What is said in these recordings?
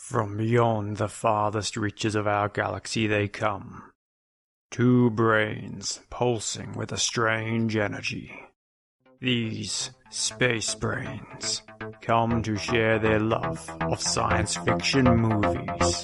From beyond the farthest reaches of our galaxy they come. Two brains pulsing with a strange energy. These space brains come to share their love of science fiction movies.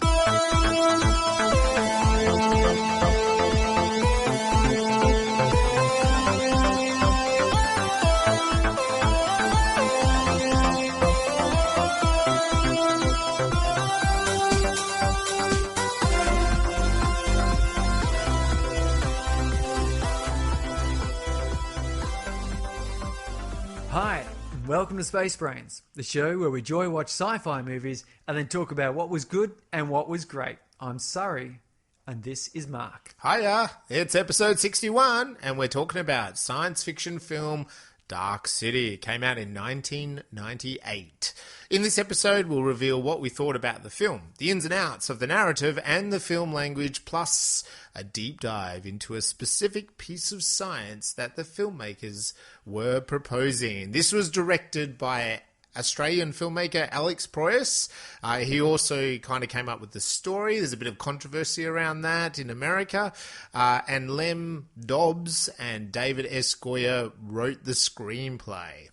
Hi, and welcome to Space Brains, the show where we joy watch sci-fi movies and then talk about what was good and what was great. I'm Surrey, and this is Mark. Hiya, it's episode 61, and we're talking about science fiction film Dark City. It came out in 1998. In this episode, we'll reveal what we thought about the film, the ins and outs of the narrative and the film language, plus a deep dive into a specific piece of science that the filmmakers were proposing. This was directed by Australian filmmaker Alex Proyas. He also kind of came up with the story. There's a bit of controversy around that in America. And Lem Dobbs and David S. Goyer wrote the screenplay.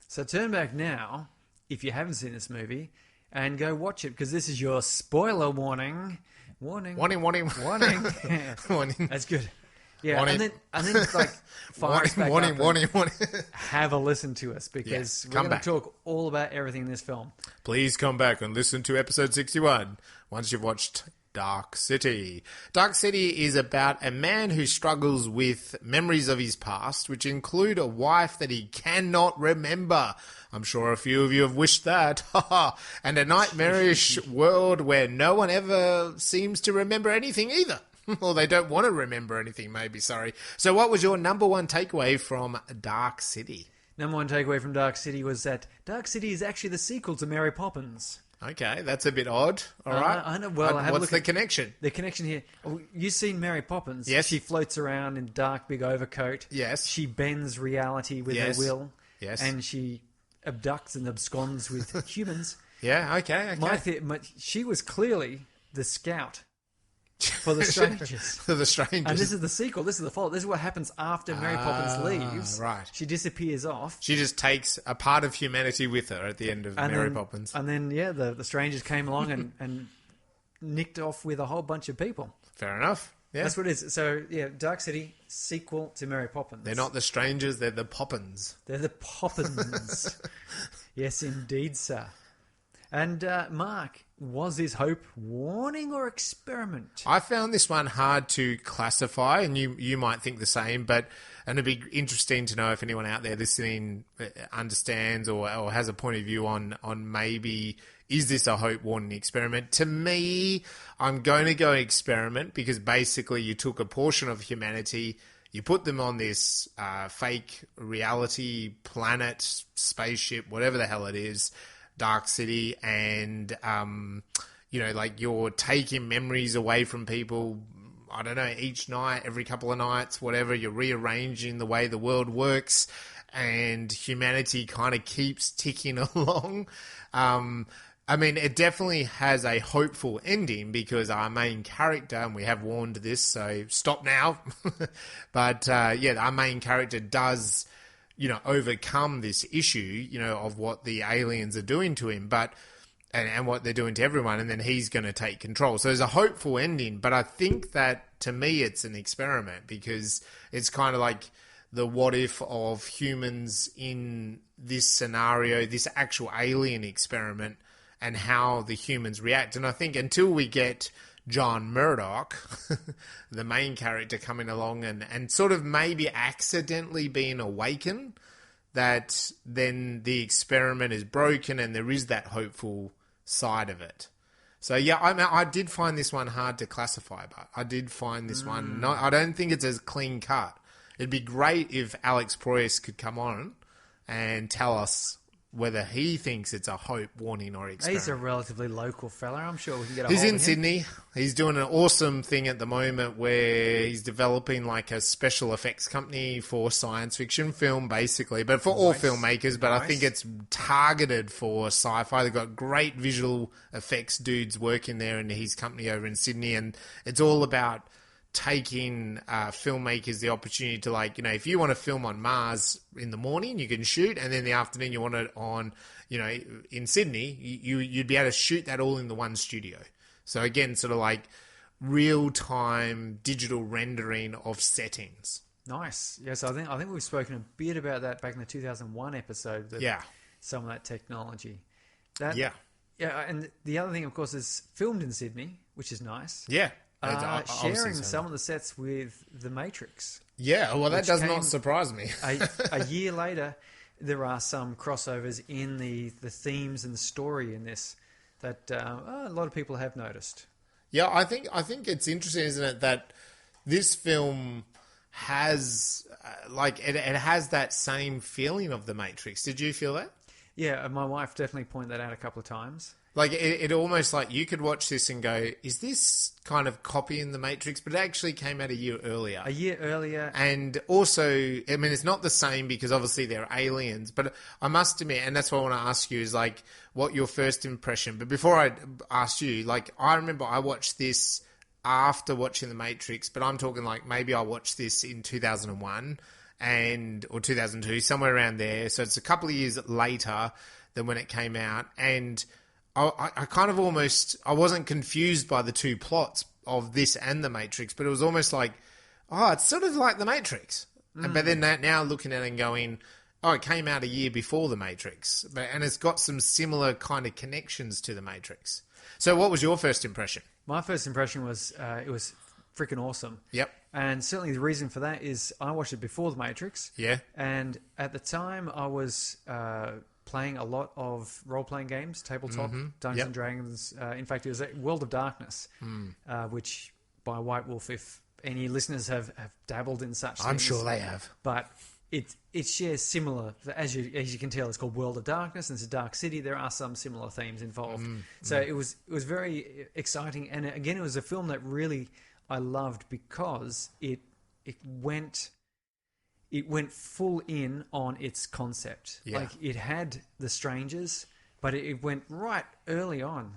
So turn back now, if you haven't seen this movie, and go watch it, because this is your spoiler warning. Warning. Warning. That's good. Yeah, Warning. and then like fire us back warning. have a listen to us, because we're going to talk all about everything in this film. Please come back and listen to episode 61 once you've watched Dark City. Dark City is about a man who struggles with memories of his past, which include a wife that he cannot remember. I'm sure a few of you have wished that. And a nightmarish world where no one ever seems to remember anything either. Or they don't want to remember anything, maybe, sorry. So what was your number one takeaway from Dark City? Number one takeaway from Dark City was that Dark City is actually the sequel to Mary Poppins. Okay, that's a bit odd. All right. I know. Well, what's the connection? The connection here. You've seen Mary Poppins. Yes. She floats around in dark, big overcoat. Yes. She bends reality with her will. Yes. And she abducts and absconds with humans. Yeah, okay. She was clearly the scout for the strangers. For the strangers. And this is the sequel. This is the follow. This is what happens after Mary Poppins leaves. Right. She disappears off. She just takes a part of humanity with her at the end of Mary Poppins. And then, the strangers came along and nicked off with a whole bunch of people. Fair enough. Yeah. That's what it is. So, Dark City, sequel to Mary Poppins. They're not the strangers, they're the Poppins. They're the Poppins. Yes, indeed, sir. And, Mark, was his hope warning or experiment? I found this one hard to classify, and you might think the same, and it'd be interesting to know if anyone out there listening understands or has a point of view on maybe, is this a hope warning experiment? To me, I'm going to go experiment, because basically you took a portion of humanity, you put them on this fake reality planet, spaceship, whatever the hell it is, Dark City, and you're taking memories away from people, I don't know, each night, every couple of nights, whatever. You're rearranging the way the world works, and humanity kind of keeps ticking along. It definitely has a hopeful ending, because our main character, and we have warned this, so stop now, but our main character does overcome this issue, of what the aliens are doing to him, and what they're doing to everyone, and then he's going to take control. So there's a hopeful ending, but I think that, to me, it's an experiment, because it's kind of like the what if of humans in this scenario, this actual alien experiment, and how the humans react. And I think until we get John Murdoch, the main character, coming along and sort of maybe accidentally being awakened, that then the experiment is broken and there is that hopeful side of it. So I did find this one hard to classify, but I did find this one, I don't think it's as clean cut. It'd be great if Alex Proyas could come on and tell us whether he thinks it's a hope, warning, or experiment. He's a relatively local fella. I'm sure we can get a He's hold in of him. Sydney. He's doing an awesome thing at the moment where he's developing like a special effects company for science fiction film, basically, but for all filmmakers. But I think it's targeted for sci-fi. They've got great visual effects dudes working there in his company over in Sydney, and it's all about taking filmmakers the opportunity to, like, you know, if you want to film on Mars in the morning, you can shoot, and then in the afternoon you want it on, you know, in Sydney, you'd be able to shoot that all in the one studio. So again, sort of like real-time digital rendering of settings. Nice. Yes, I think we've spoken a bit about that back in the 2001 episode. Some of that technology. Yeah, and the other thing, of course, is filmed in Sydney, which is nice. Yeah. Sharing some of the sets with The Matrix. Yeah, well, that does not surprise me. a year later, there are some crossovers in the themes and the story in this that a lot of people have noticed. Yeah, I think it's interesting, isn't it, that this film has it has that same feeling of The Matrix. Did you feel that? Yeah, my wife definitely pointed that out a couple of times. Like, it almost like you could watch this and go, is this kind of copying The Matrix? But it actually came out a year earlier. A year earlier. And also, I mean, it's not the same because obviously they're aliens. But I must admit, and that's what I want to ask you, is like, what your first impression. But before I ask you, like, I remember I watched this after watching The Matrix. But I'm talking like maybe I watched this in 2001 or 2002, somewhere around there. So it's a couple of years later than when it came out. And I kind of I wasn't confused by the two plots of this and The Matrix, but it was almost like, oh, it's sort of like The Matrix. But then now looking at it and going, oh, it came out a year before The Matrix, and it's got some similar kind of connections to The Matrix. So what was your first impression? My first impression was it was freaking awesome. Yep. And certainly the reason for that is I watched it before The Matrix. Yeah. And at the time I was playing a lot of role-playing games, tabletop, Dungeons and Dragons. In fact, it was World of Darkness, which by White Wolf, if any listeners have dabbled in such things. I'm sure they have. But it shares similar, as you can tell, it's called World of Darkness, and it's a dark city. There are some similar themes involved. So it was very exciting. And again, it was a film that really I loved because it went full in on its concept. Yeah. Like, it had the strangers, but it went right early on,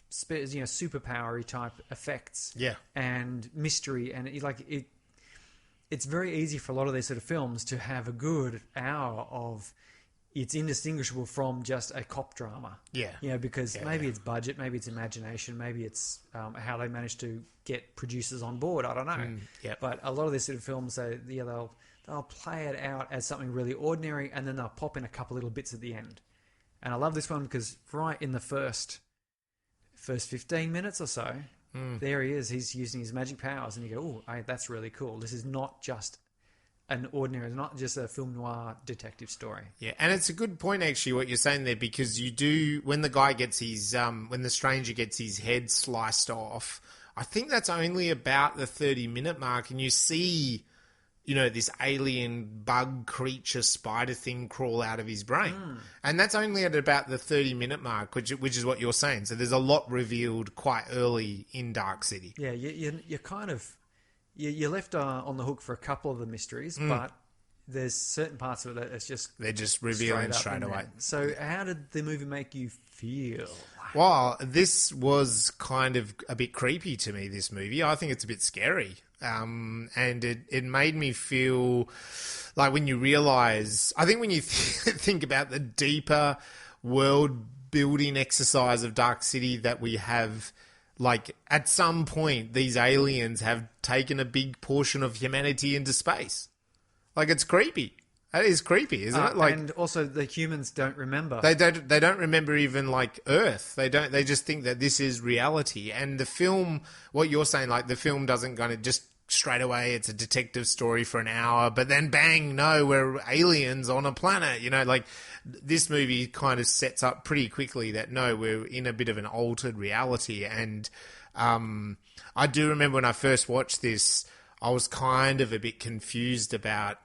superpowery type effects, and mystery, and it's very easy for a lot of these sort of films to have a good hour of it's indistinguishable from just a cop drama. Yeah. Because maybe it's budget, maybe it's imagination, maybe it's how they managed to get producers on board. I don't know. But a lot of these sort of films, they'll play it out as something really ordinary, and then they'll pop in a couple little bits at the end. And I love this one because right in the first 15 minutes or so, there he is. He's using his magic powers, and you go, oh, that's really cool. This is not just an ordinary, it's not just a film noir detective story. Yeah, and it's a good point, actually, what you're saying there, because you do, when the guy gets his, when the stranger gets his head sliced off, I think that's only about the 30-minute mark, and you see, you know, this alien bug creature spider thing crawl out of his brain. And that's only at about the 30-minute mark, which is what you're saying. So there's a lot revealed quite early in Dark City. Yeah, you're kind of... You're left on the hook for a couple of the mysteries, but there's certain parts of it that it's just... They're just revealing straight away. So how did the movie make you feel? Well, this was kind of a bit creepy to me, this movie. I think it's a bit scary. And it made me feel like when you realise... I think when you think about the deeper world-building exercise of Dark City that we have... Like, at some point, these aliens have taken a big portion of humanity into space. Like, it's creepy. That is creepy, isn't it? Like, and also, the humans don't remember. They don't remember even, like, Earth. They just think that this is reality. And the film, what you're saying, like, the film doesn't kind of just straight away, it's a detective story for an hour, but then bang, no, we're aliens on a planet. You know, like, this movie kind of sets up pretty quickly that, no, we're in a bit of an altered reality. And I do remember when I first watched this, I was kind of a bit confused about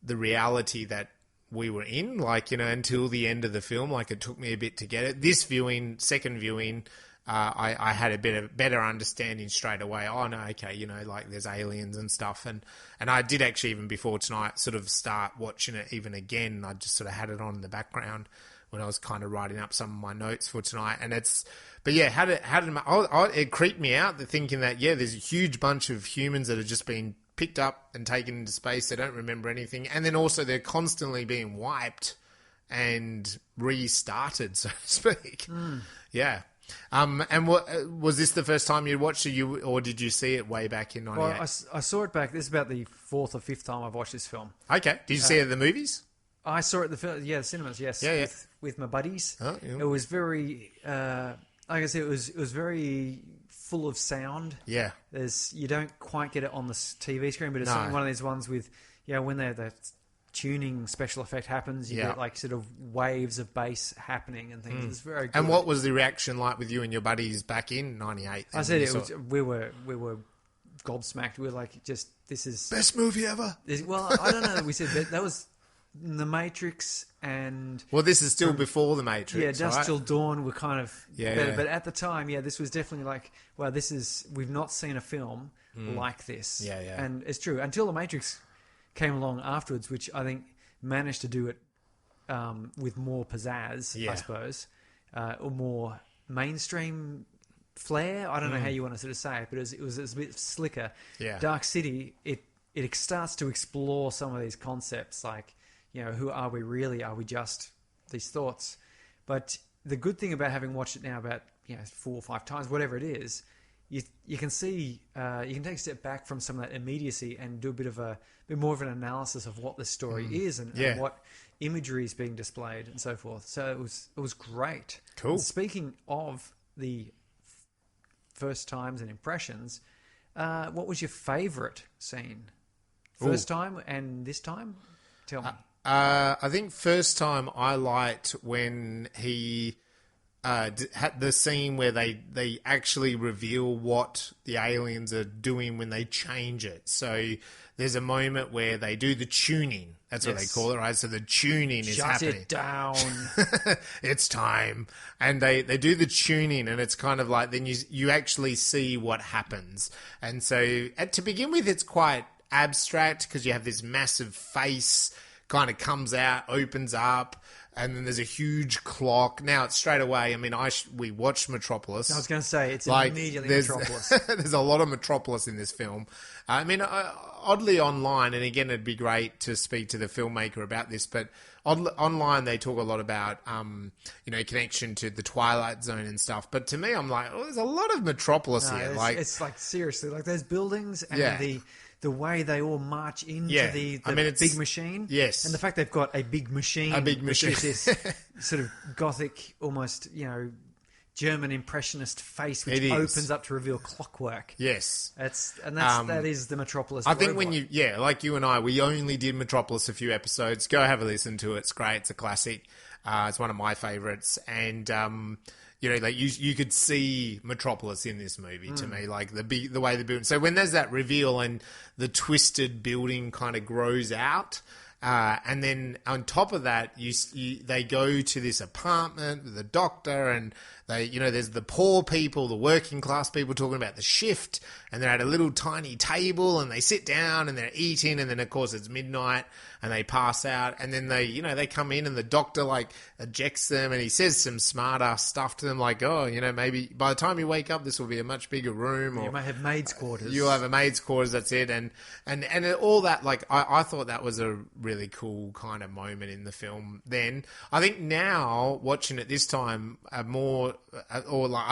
the reality that we were in, like, you know, until the end of the film. Like, it took me a bit to get it. This viewing, second viewing, I had a bit of better understanding straight away. Oh, no, okay, you know, like, there's aliens and stuff. And I did actually, even before tonight, sort of start watching it even again. I just sort of had it on in the background when I was kind of writing up some of my notes for tonight. And but yeah, it creeped me out, thinking that, yeah, there's a huge bunch of humans that have just been picked up and taken into space. They don't remember anything. And then also they're constantly being wiped and restarted, so to speak. Yeah. And what was this the first time you watched it, or did you see it way back in 98? Well, I saw it back. This is about the fourth or fifth time I've watched this film. Okay. Did you see it at the movies? I saw it at the cinemas, yes. Yeah. With my buddies. Oh, yeah. It was very, like I said, it was very full of sound. Yeah. You don't quite get it on the TV screen, but it's one of these ones with, when the tuning special effect happens, you get like sort of waves of bass happening and things. It's very good. And what was the reaction like with you and your buddies back in 98? I said we were gobsmacked. We were like, this is best movie ever. Well, I don't know. We said that was The Matrix and... Well, this is still before The Matrix, yeah, Dusk right? Till Dawn were kind of better. Yeah. But at the time, this was definitely like, well, we've not seen a film like this. Yeah. And it's true. Until The Matrix came along afterwards, which I think managed to do it with more pizzazz, I suppose, or more mainstream flair. I don't know how you want to sort of say it, but it was a bit slicker. Yeah. Dark City, it starts to explore some of these concepts, like, who are we really? Are we just these thoughts? But the good thing about having watched it now about 4 or 5 times, whatever it is, you can see you can take a step back from some of that immediacy and do a bit more of an analysis of what the story is and what imagery is being displayed and so forth. So it was great. Cool. And speaking of the first times and impressions, what was your favourite scene? First time and this time? Tell me. I think first time I liked when he had the scene where they actually reveal what the aliens are doing when they change it. So there's a moment where they do the tuning. That's what they call it, right? So the tuning is happening. Shut it down. It's time. And they do the tuning, and it's kind of like then you actually see what happens. And so to begin with, it's quite abstract because you have this massive face kind of comes out, opens up, and then there's a huge clock. Now, it's straight away. I mean, we watched Metropolis. I was going to say, it's immediately Metropolis. There's a lot of Metropolis in this film. I mean, oddly online, and again, it'd be great to speak to the filmmaker about this, but online they talk a lot about, connection to the Twilight Zone and stuff. But to me, I'm like, there's a lot of Metropolis here. It's like, seriously, like those buildings and the way they all march into the big machine. Yes. And the fact they've got a big machine. Which is this sort of gothic, almost, German impressionist face, which opens up to reveal clockwork. Yes. That is the Metropolis. I think when like you and I, we only did Metropolis a few episodes. Go have a listen to it. It's great. It's a classic. It's one of my favorites. And, like you could see Metropolis in this movie to me, like the way the building. So when there's that reveal and the twisted building kind of grows out, and then on top of that, they go to this apartment with the doctor, and there's the poor people, the working class people talking about the shift, and they're at a little tiny table, and they sit down and they're eating, and then of course it's midnight, and they pass out, and then they come in, and the doctor ejects them, and he says some smart ass stuff to them, like, maybe by the time you wake up, this will be a much bigger room, or you might have maids' quarters. You'll have a maid's quarters. That's it, and all that. Like I thought that was a really cool kind of moment in the film. Then I think now watching it this time, I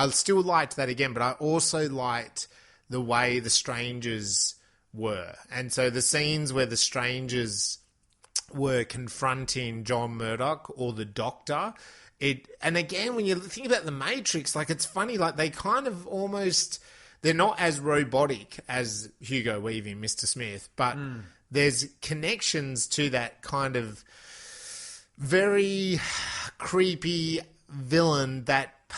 still liked that again, but I also liked the way the strangers were, and so the scenes where the strangers were confronting John Murdoch or the Doctor. And again, when you think about the Matrix, like it's funny, like they kind of almost, they're not as robotic as Hugo Weaving, Mr. Smith, but there's connections to that kind of very creepy villain that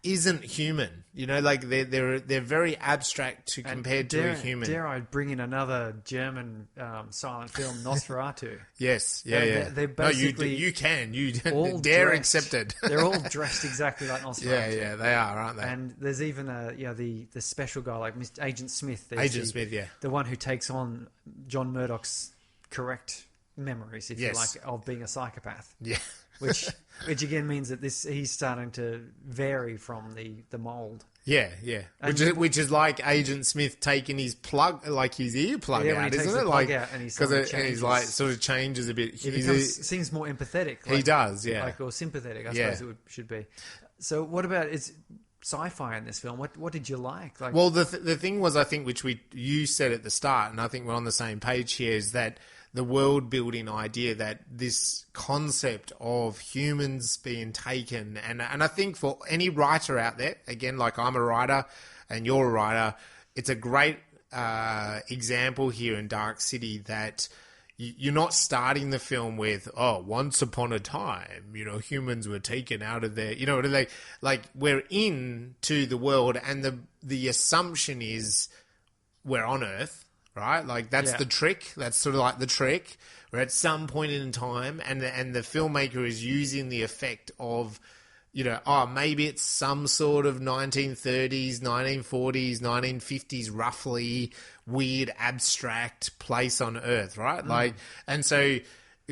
isn't human. You know, like they're very abstract compared to a human. Dare I bring in another German silent film, Nosferatu? Yes, They're basically you can all dare dressed, accepted. They're all dressed exactly like Nosferatu. Yeah, they are, aren't they? And there's even the special guy like Agent Smith. Smith, the one who takes on John Murdoch's correct memories, if you like, of being a psychopath. Yeah. Which again means that he's starting to vary from the mold. Yeah. Which is like Agent Smith taking his plug, like his ear plug out, isn't it? Like, and he's like sort of changes a bit. He seems more empathetic. He does, yeah. Like, or sympathetic, I suppose it should be. So what about sci-fi in this film? What did you like? Well, the thing was, I think, which you said at the start, and I think we're on the same page here, is that the world-building idea, that this concept of humans being taken, and I think for any writer out there, again, like I'm a writer and you're a writer, it's a great example here in Dark City that you're not starting the film with, once upon a time, humans were taken out of their, like we're into the world, and the assumption is we're on Earth. Right? Like, that's the trick. That's sort of like the trick. We're at some point in time, and the filmmaker is using the effect of, maybe it's some sort of 1930s, 1940s, 1950s, roughly weird, abstract place on Earth, right? Like, and so,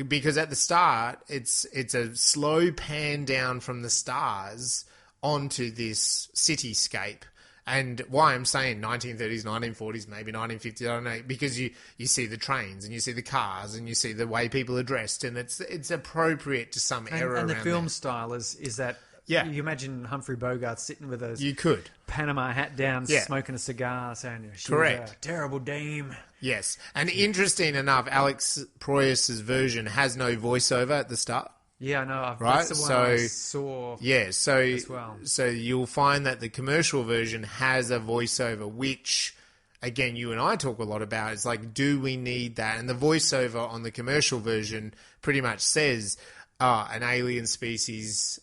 because at the start, it's a slow pan down from the stars onto this cityscape. And why I'm saying 1930s, 1940s, maybe 1950s, I don't know, because you see the trains and you see the cars and you see the way people are dressed, and it's appropriate to some era. And the film style is that. Yeah. You imagine Humphrey Bogart sitting with a Panama hat down, smoking a cigar, saying, "She was a terrible dame." Yes, and interesting enough, Alex Proyas' version has no voiceover at the start. Yeah, I know. That's the one I saw. Yeah, as well. So you'll find that the commercial version has a voiceover, which, again, you and I talk a lot about. It's like, do we need that? And the voiceover on the commercial version pretty much says an alien species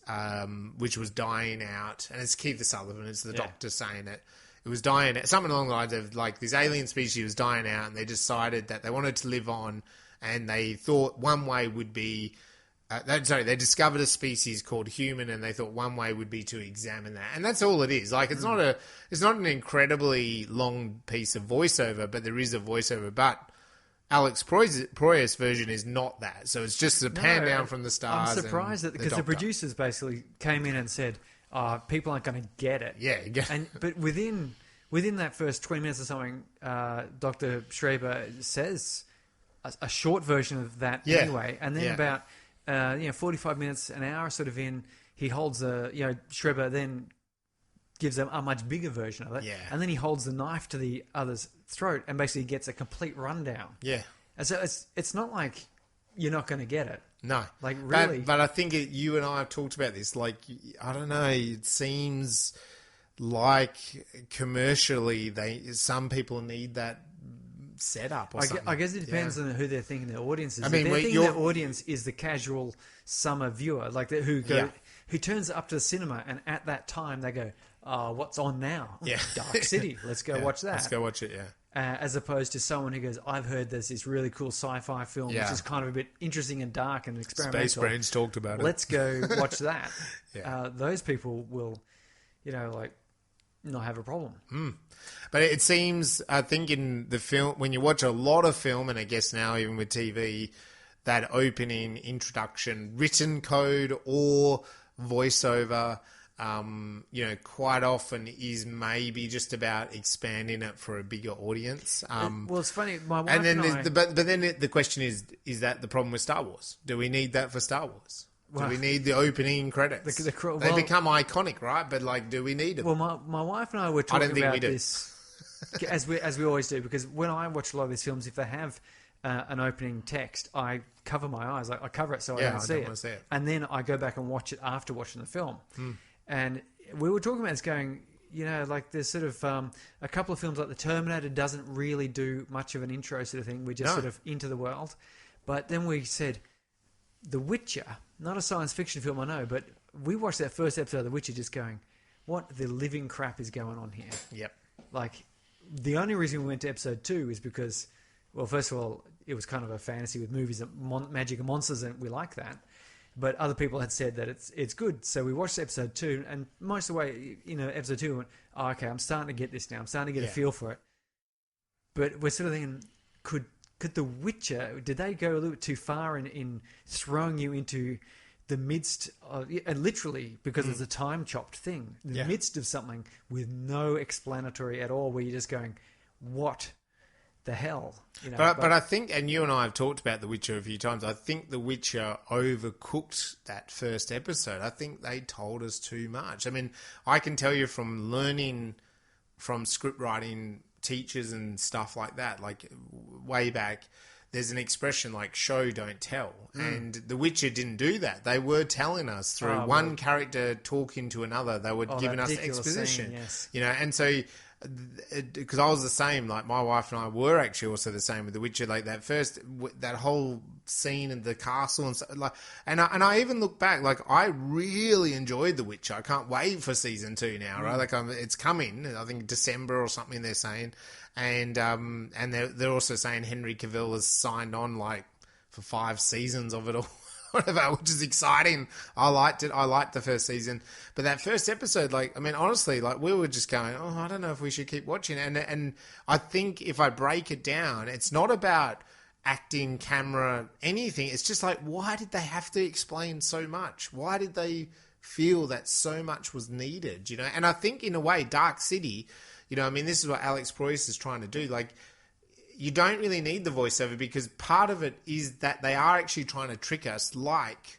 which was dying out, and it's Kiefer Sutherland, it's the doctor saying it. It was dying out, something along the lines of, like, this alien species was dying out, and they decided that they wanted to live on, and they thought one way would be... they discovered a species called human, and they thought one way would be to examine that, and that's all it is. Like, it's not an incredibly long piece of voiceover, but there is a voiceover. But Alex Proyas' version is not that, so it's just a pan down from the stars. I'm surprised that because the producers basically came in and said, "People aren't going to get it." Yeah, but within that first 20 minutes or something, Dr. Schreiber says a short version of that anyway, and then about 45 minutes, an hour sort of in, he holds Schreiber then gives them a much bigger version of it. Yeah. And then he holds the knife to the other's throat and basically gets a complete rundown. Yeah. And so it's not like you're not going to get it. No. Like, really. But I think you and I have talked about this. Like, I don't know, it seems like commercially some people need that setup or something. I guess it depends on who they're thinking their audience is. I mean, if they're thinking their audience is the casual summer viewer, like who turns up to the cinema and at that time they go, what's on now? Yeah. Dark City. Let's go watch that. Let's go watch it, as opposed to someone who goes, I've heard there's this really cool sci-fi film which is kind of a bit interesting and dark and experimental. Spacebrains talked about it. Let's go watch that. Those people will, not have a problem. But it seems, I think in the film, when you watch a lot of film, and I guess now even with TV, that opening introduction, written code or voiceover, quite often is maybe just about expanding it for a bigger audience. Well, it's funny. My wife and I... But then the question is that the problem with Star Wars? Do we need that for Star Wars? Do we need the opening credits? They become iconic, right? But do we need them? Well, my wife and I were talking about this as we always do, because when I watch a lot of these films, if they have an opening text, I cover my eyes. I cover it so I don't see it. And then I go back and watch it after watching the film. And we were talking about this going, there's sort of a couple of films like The Terminator doesn't really do much of an intro sort of thing. We're just sort of into the world. But then we said, The Witcher, not a science fiction film, I know, but we watched that first episode of The Witcher just going, what the living crap is going on here? Yep. Like, the only reason we went to episode 2 is because, well, first of all, it was kind of a fantasy with movies and magic and monsters, and we like that. But other people had said that it's good. So we watched episode 2, and most of the way, episode 2, we went, oh, okay, I'm starting to get this now. I'm starting to get a feel for it. But we're sort of thinking, could The Witcher, did they go a little bit too far in throwing you into the midst of, and literally, because it's a time-chopped thing, the midst of something with no explanatory at all, where you're just going, what the hell? But I think, and you and I have talked about The Witcher a few times, I think The Witcher overcooked that first episode. I think they told us too much. I mean, I can tell you from learning from script writing teachers and stuff like that, like way back, there's an expression like show, don't tell. And The Witcher didn't do that. They were telling us through one character talking to another. They were giving us exposition, scene, yes. And so, because I was the same, like my wife and I were actually also the same with The Witcher, like that whole scene in the castle and stuff, like, and I even look back, like I really enjoyed The Witcher. I can't wait for season 2 now, right? Like it's coming, I think December or something they're saying, and they're also saying Henry Cavill has signed on like for 5 seasons of it all. Whatever, which is exciting. I liked it. I liked the first season. But that first episode, like, I mean, honestly, like, we were just going, oh, I don't know if we should keep watching. And I think if I break it down, it's not about acting, camera, anything. It's just like, why did they have to explain so much? Why did they feel that so much was needed, And I think, in a way, Dark City, I mean, this is what Alex Proyas is trying to do. Like, you don't really need the voiceover because part of it is that they are actually trying to trick us like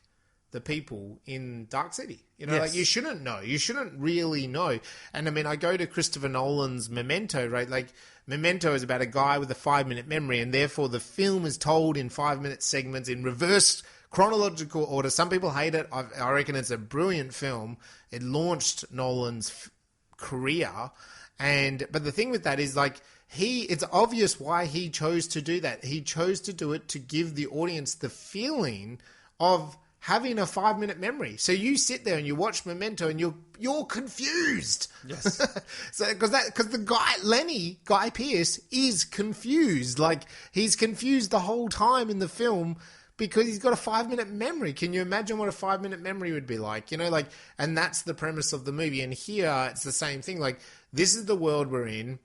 the people in Dark City. Like you shouldn't know. You shouldn't really know. And I mean, I go to Christopher Nolan's Memento, right? Like Memento is about a guy with a 5-minute memory, and therefore the film is told in 5-minute segments in reverse chronological order. Some people hate it. I reckon it's a brilliant film. It launched Nolan's career. But the thing with that is like, it's obvious why he chose to do that. He chose to do it to give the audience the feeling of having a 5-minute memory. So you sit there and you watch Memento and you're confused. Yes. So because the Guy Pearce is confused. Like he's confused the whole time in the film because he's got a 5-minute memory. Can you imagine what a 5-minute memory would be like? And that's the premise of the movie. And here it's the same thing. Like this is the world we're in.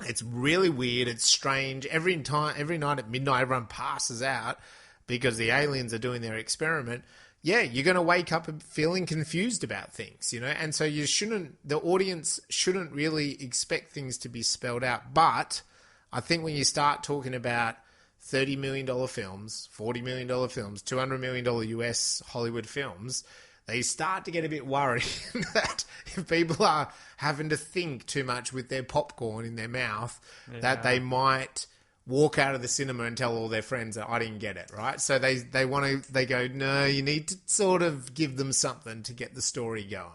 It's really weird. It's strange. Every night at midnight, everyone passes out because the aliens are doing their experiment. Yeah, you're going to wake up feeling confused about things, And so the audience shouldn't really expect things to be spelled out. But I think when you start talking about $30 million films, $40 million films, $200 million US Hollywood films, they start to get a bit worried that if people are having to think too much with their popcorn in their mouth, that they might walk out of the cinema and tell all their friends that I didn't get it, right? So they go, no, you need to sort of give them something to get the story going.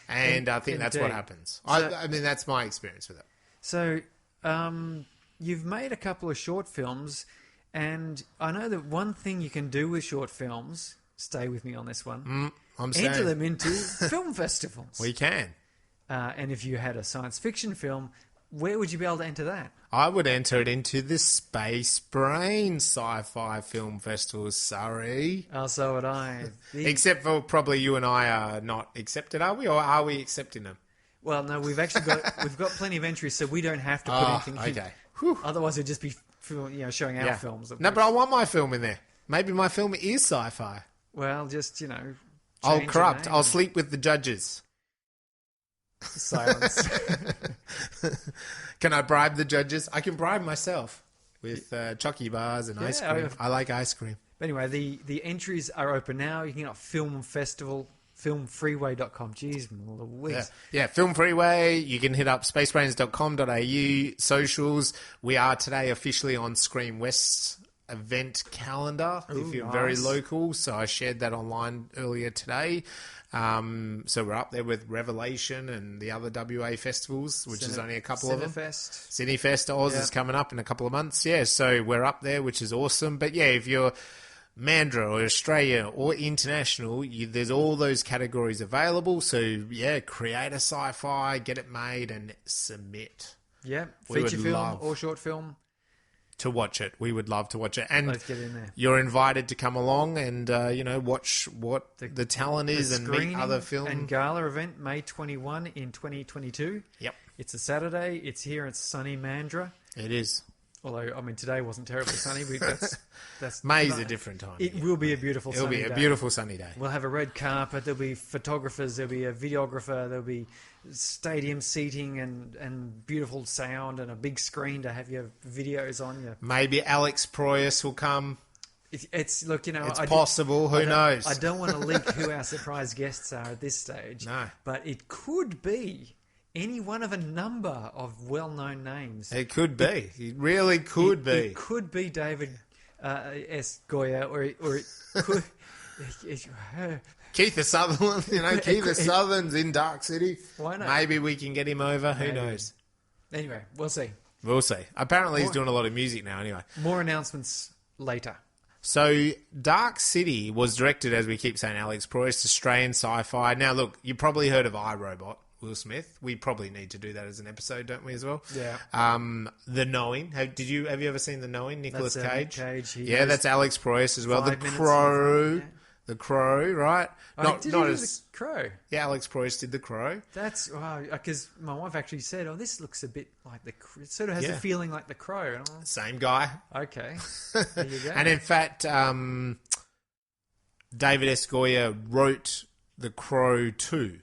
And I think that's what happens. I mean, that's my experience with it. So you've made a couple of short films, and I know that one thing you can do with short films, stay with me on this one, enter them into film festivals. We can. And if you had a science fiction film, where would you be able to enter that? I would enter it into the Spacebrains Sci-Fi Film Festival, Surrey. Oh, so would I. Except for probably you and I are not accepted, are we? Or are we accepting them? Well, no, we've got plenty of entries, so we don't have to put anything in. Okay. Otherwise, it'd just be showing our films. No, but I want my film in there. Maybe my film is sci-fi. Well, just, I'll corrupt. I'll sleep with the judges. Silence. Can I bribe the judges? I can bribe myself with chocky bars and ice cream. I like ice cream. But anyway, the entries are open now. You can get Film Festival, filmfreeway.com. Jeez, Louise. Yeah, Film Freeway. You can hit up spacebrains.com.au, socials. We are today officially on Scream West's event calendar. Ooh, if you're nice. very local, so I shared that online earlier today. So we're up there with Revelation and the other WA festivals, which is only a couple of them. Cinefest Oz is coming up in a couple of months. Yeah, so we're up there, which is awesome. But yeah, if you're Mandra or Australia or international, there's all those categories available. So, yeah, create a sci-fi, get it made, and submit. Yeah, feature film or short film. To watch it. We would love to watch it. And let's get in there. You're invited to come along and, watch what the talent is and meet other films. And gala event, May 21 in 2022. Yep. It's a Saturday. It's here at sunny Mandra. It is. Although, I mean, today wasn't terribly sunny. That's May's a different time. It will be a beautiful sunny day. It'll be a beautiful sunny day. We'll have a red carpet. There'll be photographers. There'll be a videographer. There'll be stadium seating and beautiful sound and a big screen to have your videos on. Maybe Alex Proyas will come. It's look, it's possible. Who knows? I don't want to leak who our surprise guests are at this stage. No. But it could be any one of a number of well-known names. It could be. It really could be. It could be David S. Goya, or it could... Kiefer Sutherland, Kiefer Sutherland's in Dark City. Why not? Maybe we can get him over. Maybe. Who knows? Anyway, we'll see. We'll see. Apparently he's doing a lot of music now anyway. More announcements later. So, Dark City was directed, as we keep saying, Alex Proyas, Australian sci-fi. Now, look, you probably heard of iRobot. Will Smith. We probably need to do that as an episode, don't we, as well? Yeah. The Knowing. Have you ever seen The Knowing? Nicolas Cage. Yeah, that's Alex Proyas as well. The Crow. Yeah. The Crow, right? Not as The Crow. Yeah, Alex Proyas did The Crow. That's because my wife actually said, "Oh, this looks a bit like the. It sort of has a feeling like The Crow." Same guy. Okay. There you go. And in fact, David S. Goya wrote The Crow 2.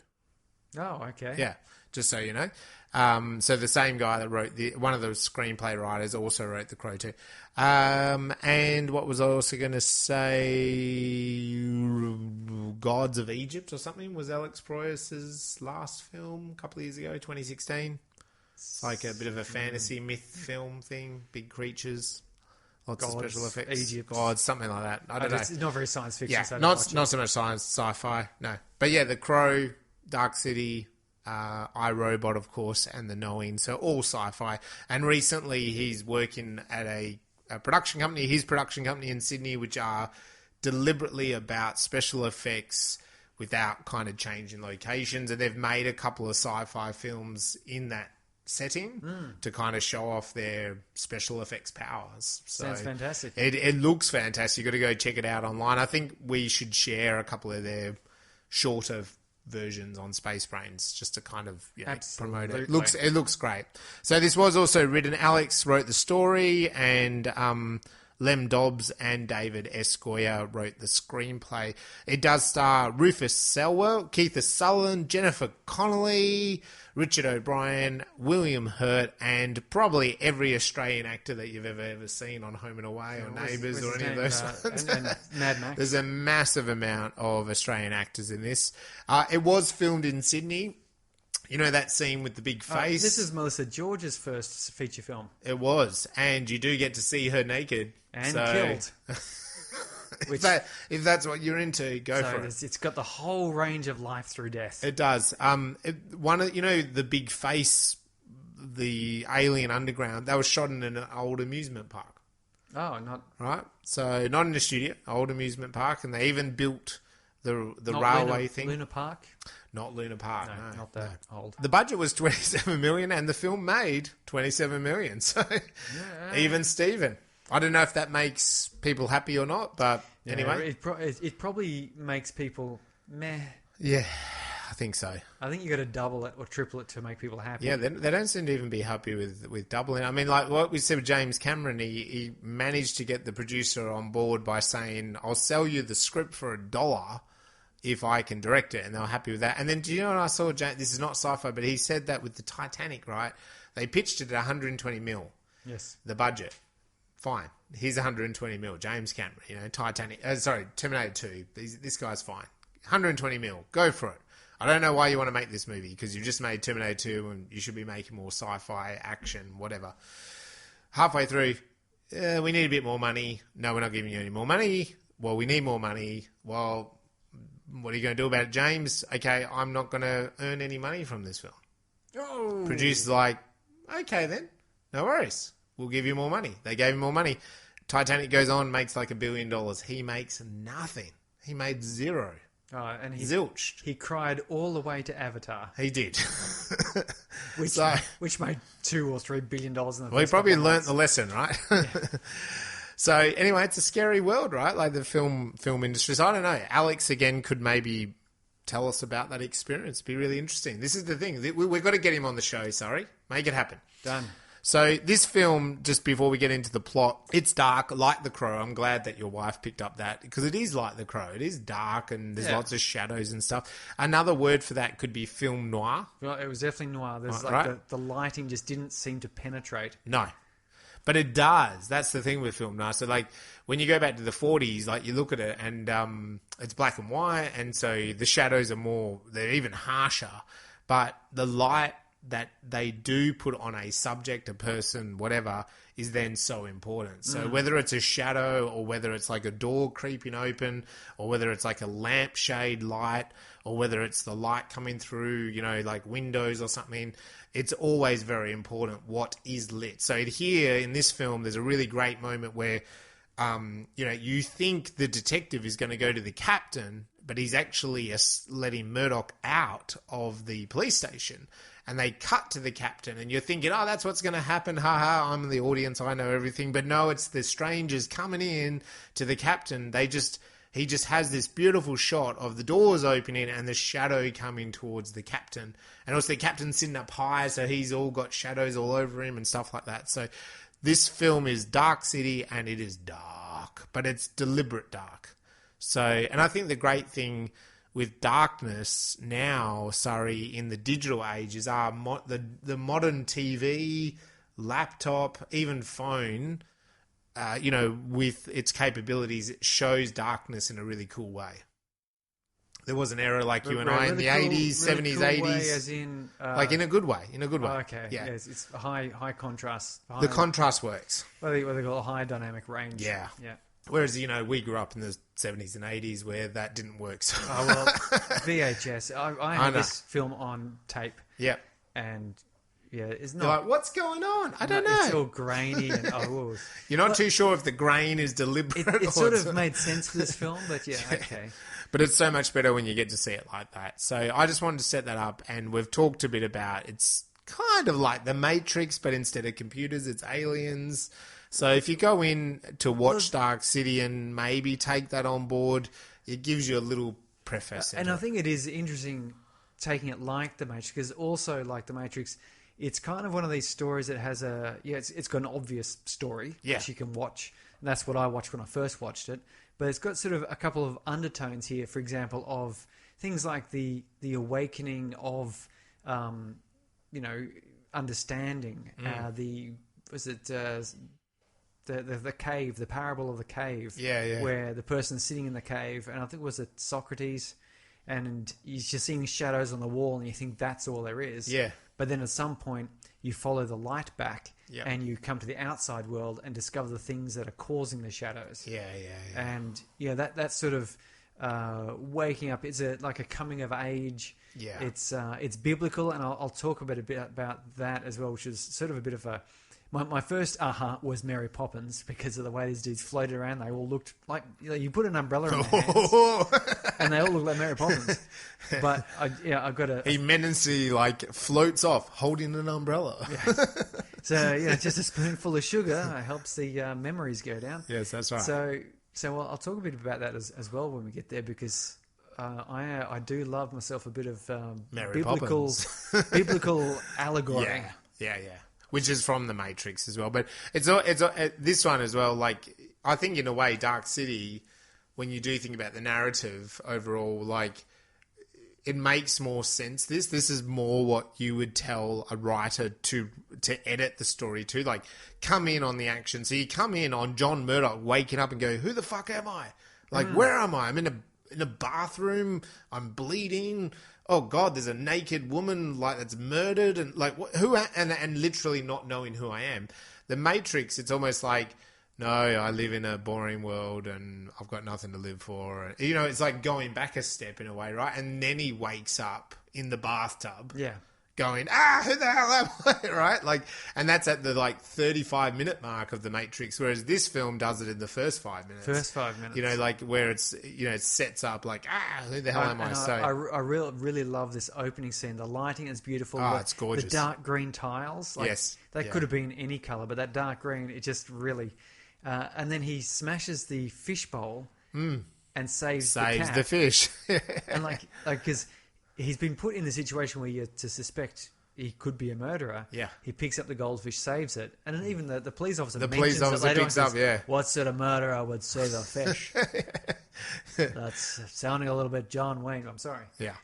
Oh, okay. Yeah, just so you know. So the same guy that wrote one of the screenplay writers also wrote The Crow too. And what was I also going to say? Gods of Egypt or something was Alex Proyas' last film a couple of years ago, 2016. It's like a bit of a fantasy myth film thing, big creatures. Lots of special effects. Egypt. Gods, something like that. I don't know. It's not very science fiction. Yeah, so not so much sci-fi, no. But yeah, The Crow, Dark City, iRobot, of course, and The Knowing. So all sci-fi. And recently he's working at a production company, his production company in Sydney, which are deliberately about special effects without kind of changing locations. And they've made a couple of sci-fi films in that setting to kind of show off their special effects powers. So sounds fantastic. It looks fantastic. You've got to go check it out online. I think we should share a couple of their shorter versions on Spacebrains just to kind of promote it. It looks great. So this was also written. Alex wrote the story, and Lem Dobbs and David S. Goya wrote the screenplay. It does star Rufus Sewell, Kiefer Sutherland, Jennifer Connelly, Richard O'Brien, williamhurt, and probably every Australian actor that you've ever seen on Home and Away or Neighbours or any of those ones. And Mad Max. There's a massive amount of Australian actors in this. It was filmed in Sydney. You know that scene with the big face? This is Melissa George's first feature film. It was. And you do get to see her naked. And killed. If that's what you're into, go for it. It's got the whole range of life through death. It does. The big face, the Alien Underground, that was shot in an old amusement park. Oh, not... Right? So, not in a studio, old amusement park, and they even built the railway thing. Luna Park? Not Luna Park, no. Not that old. The budget was $27 million, and the film made $27 million. So, even Steven. I don't know if that makes people happy or not, but anyway. It probably makes people meh. Yeah, I think so. I think you got to double it or triple it to make people happy. Yeah, they don't seem to even be happy with doubling. I mean, like what we said with James Cameron, he managed to get the producer on board by saying, I'll sell you the script for $1 if I can direct it, and they were happy with that. And then, do you know what I saw? This is not sci-fi, but he said that with the Titanic, right? They pitched it at 120 mil. Yes. The budget. Fine. Here's 120 mil. James Cameron, Titanic. Terminator 2. This guy's fine. 120 mil. Go for it. I don't know why you want to make this movie, because you've just made Terminator 2 and you should be making more sci-fi, action, whatever. Halfway through, we need a bit more money. No, we're not giving you any more money. Well, we need more money. Well, what are you going to do about it, James? Okay, I'm not going to earn any money from this film. Oh. Producer's like, okay then, no worries. We'll give you more money. They gave him more money. Titanic goes on, makes like $1 billion. He makes nothing. He made zero. And Zilch. He cried all the way to Avatar. He did. Which made $2 or $3 billion in the first Well, he probably learnt months. the lesson, right? Yeah. So anyway, it's a scary world, right? Like the film industry. So I don't know. Alex, again, could maybe tell us about that experience. It'd be really interesting. This is the thing. We've got to get him on the show, sorry. Make it happen. Done. So this film, just before we get into the plot, it's dark, like The Crow. I'm glad that your wife picked up that, because it is like The Crow. It is dark and there's lots of shadows and stuff. Another word for that could be film noir. Well, it was definitely noir. There's the lighting just didn't seem to penetrate. No. But it does. That's the thing with film noir. So, like, when you go back to the 40s, like, you look at it and it's black and white, and so the shadows are they're even harsher. But the light that they do put on a subject, a person, whatever, is then so important. So whether it's a shadow or whether it's like a door creeping open or whether it's like a lampshade light or whether it's the light coming through, like windows or something, it's always very important what is lit. So here in this film, there's a really great moment where, you think the detective is going to go to the captain, but he's actually letting Murdoch out of the police station. And they cut to the captain, and you're thinking, oh, that's what's going to happen. Ha ha, I'm the audience, I know everything. But no, it's the strangers coming in to the captain. He just has this beautiful shot of the doors opening and the shadow coming towards the captain. And also the captain's sitting up high, so he's all got shadows all over him and stuff like that. So this film is dark city, and it is dark, but it's deliberate dark. So, and I think the great thing with darkness now, Surrey, in the digital age is the modern TV, laptop, even phone, with its capabilities, it shows darkness in a really cool way. There was an era like you and I in the 80s, 70s, cool 80s. Way, as in, like in a good way, okay. Yeah. Yes, it's high contrast. The contrast works. What they call a high dynamic range. Yeah. Yeah. Whereas, we grew up in the 70s and 80s where that didn't work. So. Oh, well, VHS. I had this film on tape. Yep. And, it's not... You're like, what's going on? I don't know. It's all grainy. And, You're not too sure if the grain is deliberate. It sort of made sense for this film, but okay. But it's so much better when you get to see it like that. So I just wanted to set that up, and we've talked a bit about it's kind of like The Matrix, but instead of computers, it's aliens. So if you go in to watch Dark City and maybe take that on board, it gives you a little preface. And I think it is interesting taking it like The Matrix, because also like The Matrix, it's kind of one of these stories that has it's got an obvious story which you can watch. And that's what I watched when I first watched it. But it's got sort of a couple of undertones here, for example, of things like the awakening of, understanding. The cave, the parable of the cave, where the person's sitting in the cave, and I think was it Socrates, and you're just seeing shadows on the wall, and you think that's all there is. Yeah. But then at some point, you follow the light back, and you come to the outside world and discover the things that are causing the shadows. Yeah. And that sort of waking up. It's like a coming of age. Yeah. It's biblical, and I'll talk a bit about that as well, which is sort of a bit of a. My first was Mary Poppins, because of the way these dudes floated around. They all looked like you put an umbrella in their hands, and they all look like Mary Poppins. But I've got a he menacingly floats off holding an umbrella. So just a spoonful of sugar helps the memories go down. Yes, that's right. So I'll talk a bit about that as well when we get there, because I do love myself a bit of biblical allegory. Yeah. Which is from The Matrix as well. But it's this one as well. Like, I think in a way, Dark City, when you do think about the narrative overall, it makes more sense. This is more what you would tell a writer to edit the story to. Like, come in on the action. So you come in on John Murdoch waking up and go, who the fuck am I? Where am I? I'm in a bathroom. I'm bleeding. Oh God, there's a naked woman that's murdered, and who, and literally not knowing who I am. The Matrix, it's almost like, no, I live in a boring world and I've got nothing to live for. It's like going back a step in a way, right? And then he wakes up in the bathtub, going, who the hell am I, right? Like, and that's at the 35-minute mark of the Matrix, whereas this film does it in the first 5 minutes. First 5 minutes, like where it's it sets up like, who the hell am I? So I really love this opening scene. The lighting is beautiful. It's gorgeous. The dark green tiles, yes, that could have been any color, but that dark green, it just really. And then he smashes the fishbowl and saves the cat. the fish, and because he's been put in the situation where you're to suspect he could be a murderer. Yeah. He picks up the goldfish, saves it. And then even the police officer picks up, what sort of murderer would save a fish? That's sounding a little bit John Wayne. I'm sorry. Yeah.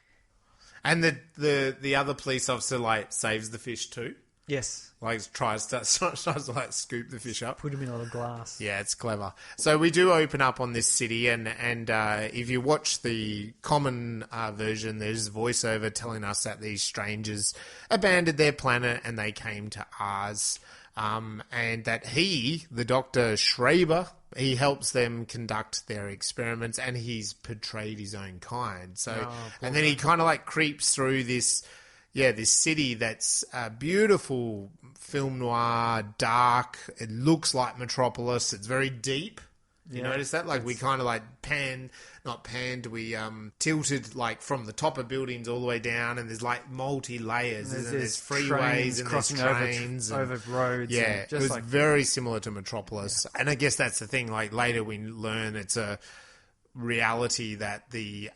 And the other police officer, saves the fish too. Yes. Tries to scoop the fish up. Put him in a little glass. Yeah, it's clever. So we do open up on this city, and if you watch the common version, there's voiceover telling us that these strangers abandoned their planet and they came to ours. And that the Dr. Schreiber, he helps them conduct their experiments, and he's portrayed his own kind. So, and then he kind of creeps through this city that's a beautiful film noir, dark. It looks like Metropolis. It's very deep. You notice that? We kind of we tilted from the top of buildings all the way down, and there's multi-layers. And there's freeways and there's trains. Over roads. Yeah, it was very similar to Metropolis. Yeah. And I guess that's the thing. Later we learn it's a reality that the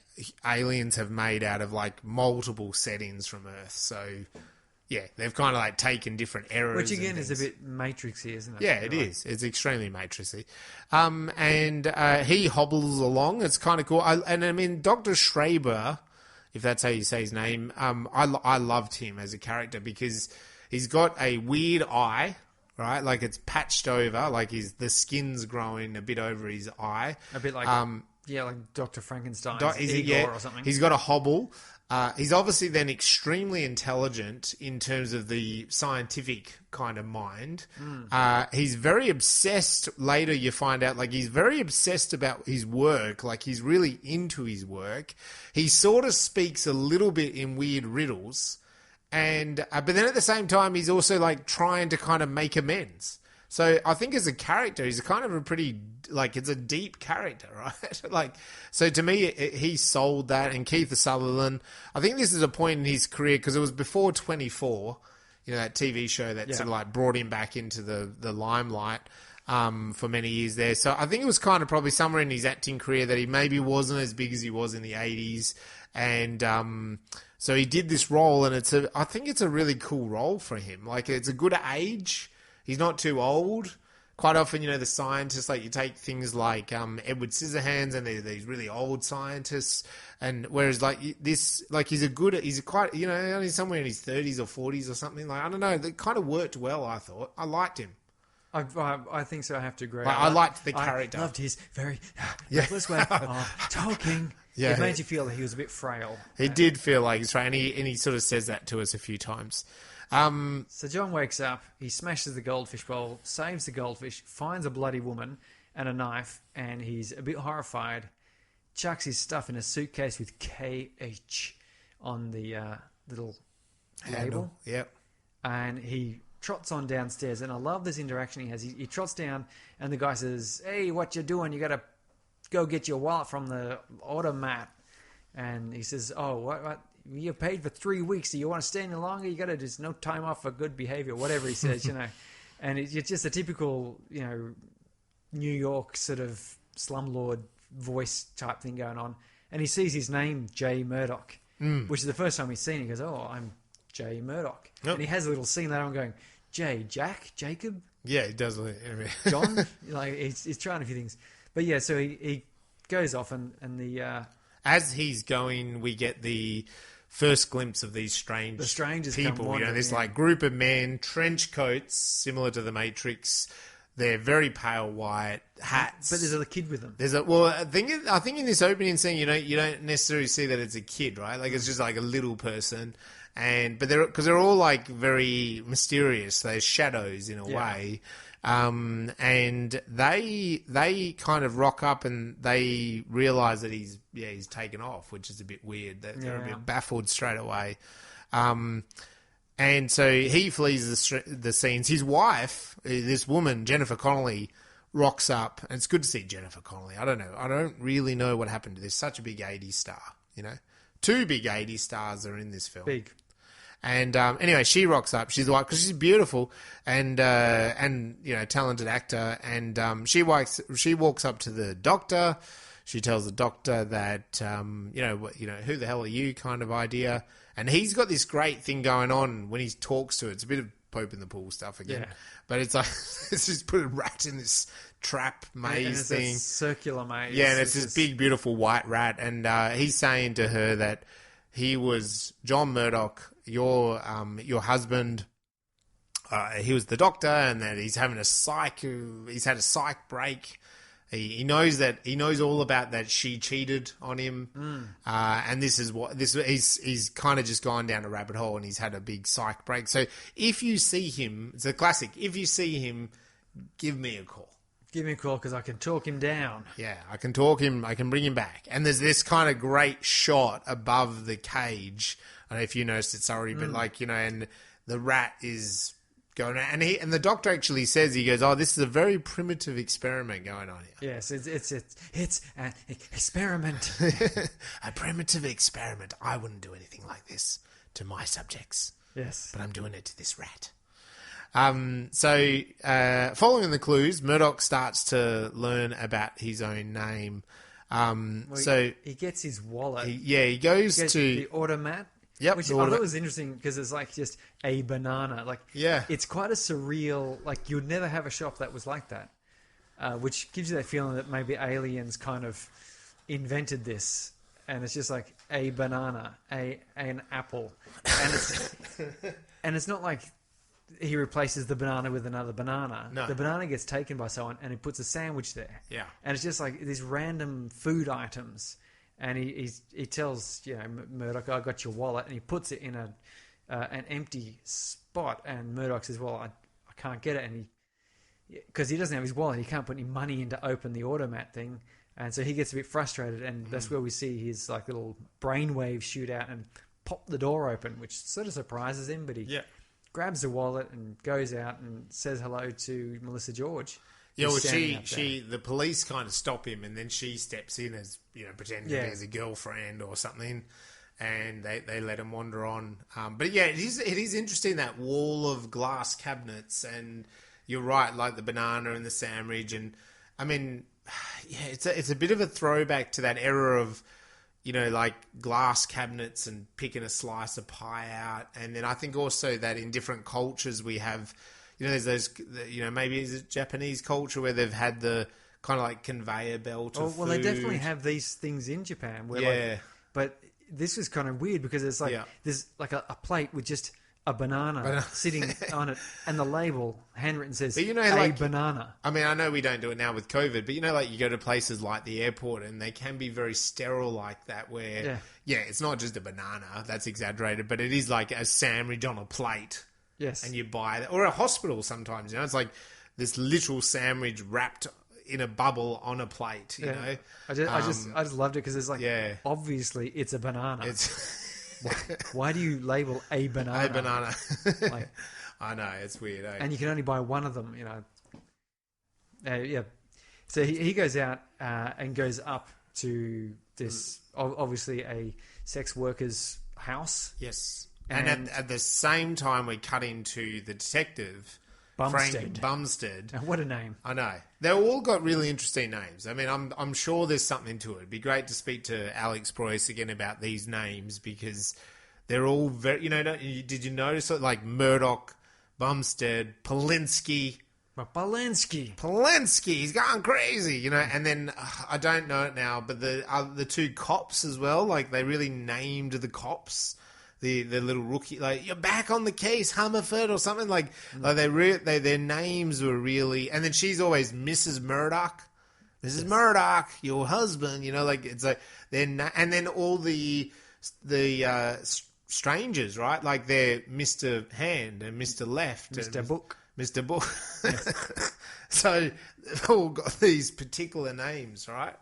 aliens have made out of multiple settings from Earth. So yeah, they've kind of taken different errors, which again is a bit Matrixy, isn't it? Yeah, it is. It's extremely Matrixy. And he hobbles along. It's kind of cool. Dr. Schreiber, if that's how you say his name, I loved him as a character because he's got a weird eye. Right, it's patched over, the skin's growing a bit over his eye, a bit like Dr. Frankenstein's Igor or something. He's got a hobble. He's obviously then extremely intelligent in terms of the scientific kind of mind. He's very obsessed. Later, you find out he's very obsessed about his work. He's really into his work. He sort of speaks a little bit in weird riddles. And but then at the same time, he's also trying to kind of make amends. So I think as a character, he's kind of a pretty it's a deep character, right? So to me, he sold that. And Kiefer Sutherland, I think this is a point in his career because it was before 24, that TV show that sort of brought him back into the limelight for many years there. So I think it was kind of probably somewhere in his acting career that he maybe wasn't as big as he was in the 80s, and so he did this role, and I think it's a really cool role for him. It's a good age. He's not too old. Quite often, the scientists, you take things like Edward Scissorhands, and they're these really old scientists, and whereas he's quite, only somewhere in his 30s or 40s or something. I don't know. It kind of worked well, I thought. I liked him. I think so. I have to agree. I liked the character. I loved his very reckless way of talking. Yeah, it made you feel that he was a bit frail. He did feel like he's frail, and he sort of says that to us a few times. So John wakes up, he smashes the goldfish bowl, saves the goldfish, finds a bloody woman and a knife, and he's a bit horrified, chucks his stuff in a suitcase with KH on the little label. Yep. And he trots on downstairs, and I love this interaction he has. He trots down, and the guy says, "Hey, what you doing? You got to go get your wallet from the automat." And he says, "Oh, what? You're paid for 3 weeks. Do you want to stay any longer? You got to just no time off for good behavior," whatever he says, And it's just a typical, New York sort of slumlord voice type thing going on. And he sees his name, J. Murdoch, which is the first time he's seen it. He goes, "Oh, I'm J. Murdoch." Yep. And he has a little scene later on going, Jack, Jacob? Yeah, he does. John? He's trying a few things. But yeah, so he goes off and the... As he's going, we get the first glimpse of these strangers people. This group of men, trench coats, similar to the Matrix. They're very pale white, hats. But there's a kid with them. I think in this opening scene, you don't necessarily see that it's a kid, right? It's just a little person. But they're all very mysterious. They're shadows in a way. And they kind of rock up and they realise that he's taken off, which is a bit weird. They're a bit baffled straight away. And so he flees the scenes. His wife, this woman, Jennifer Connelly, rocks up. And it's good to see Jennifer Connelly. I don't know. I don't really know what happened to this. Such a big 80s star, you know. 2 big 80s stars are in this film. Big. And anyway, she rocks up. She's like, because she's beautiful and you know, talented actor. And she walks up to the doctor. She tells the doctor that you know, who the hell are you kind of idea. And he's got this great thing going on when he talks to her. It's a bit of Pope in the pool stuff again. Yeah. But it's like, it's just put a rat in this trap maze thing. It's a circular maze. Yeah, and it's this big, beautiful white rat. And he's saying to her that he was John Murdoch, your husband. He was the doctor, and that he's having he's had a psych break. He knows all about that she cheated on him, and he's kind of just gone down a rabbit hole, and he's had a big psych break. So if you see him, it's a classic. If you see him, give me a call. Give me a call because I can talk him down. Yeah, I can talk him. I can bring him back. And there's this kind of great shot above the cage. I don't know if you noticed it, sorry, but like, you know, and the rat is going around, and the doctor actually says, he goes, "Oh, this is a very primitive experiment going on here." Yes, it's an experiment. A primitive experiment. I wouldn't do anything like this to my subjects. Yes, but I'm doing it to this rat. So following the clues, Murdoch starts to learn about his own name. So he gets his wallet. He goes to the automat. Yep, which I thought was interesting because it's like just a banana. Like, yeah, it's quite a surreal. Like, you'd never have a shop that was like that, which gives you that feeling that maybe aliens kind of invented this, and it's just like a banana, an apple, and it's not like he replaces the banana with another banana. No. The banana gets taken by someone, and he puts a sandwich there. Yeah, and it's just like these random food items. And he tells, you know, Murdoch, "I got your wallet," and he puts it in an empty spot. And Murdoch says, "Well, I can't get it," and because he doesn't have his wallet, he can't put any money in to open the automat thing, and so he gets a bit frustrated. And that's where we see his like little brainwave shoot out and pop the door open, which sort of surprises him. But he grabs the wallet and goes out and says hello to Melissa George. Yeah, well, the police kind of stop him, and then she steps in as, you know, pretending to be as a girlfriend or something, and they let him wander on. But yeah, it is interesting, that wall of glass cabinets, and you're right, like the banana and the sandwich, and I mean, yeah, it's a bit of a throwback to that era of, you know, like glass cabinets and picking a slice of pie out, and then I think also that in different cultures we have. You know, there's those, you know, maybe it's a Japanese culture where they've had the kind of like conveyor belt of food. They definitely have these things in Japan. Where but this was kind of weird because it's like there's like a plate with just a banana sitting on it, and the label handwritten says, but, you know, like, banana. I mean, I know we don't do it now with COVID, but you know, like you go to places like the airport and they can be very sterile like that where, it's not just a banana, that's exaggerated, but it is like a sandwich on a plate. Yes. And you buy that. Or a hospital sometimes, you know. It's like this literal sandwich wrapped in a bubble on a plate, you know. I just loved it because it's like, obviously it's a banana. Why do you label a banana? A banana. Like, I know, it's weird, eh? And you can only buy one of them, you know. So he goes out and goes up to this, obviously a sex worker's house. Yes. And at the same time, we cut into the detective, Frank Bumstead. What a name! I know. They've all got really interesting names. I mean, I'm sure there's something to it. It'd be great to speak to Alex Proyas again about these names because they're all very. You know, did you notice it? Like Murdoch, Bumstead, Polinsky. Polinsky, he's gone crazy, you know. And then I don't know it now, but the two cops as well. Like they really named the cops. The little rookie, like, "You're back on the case, Hummerford," or something like their names were really, and then she's always Mrs. Murdoch. This is Murdoch, your husband, you know, like it's like and then all the strangers, right? Like they're Mr. Hand and Mr. Left, Mr. Book. Yes. So they've all got these particular names, right?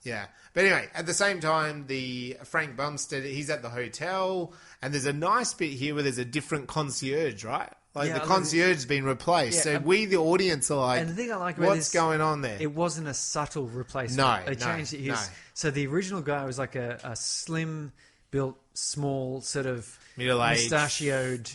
Yeah. But anyway, at the same time, the Frank Bumstead, he's at the hotel, and there's a nice bit here where there's a different concierge, right? Like the concierge has been replaced. So we, the audience, are like, and the thing I like about what's going on there? It wasn't a subtle replacement. No, they changed it. So the original guy was like a slim built, small, sort of middle-aged, mustachioed,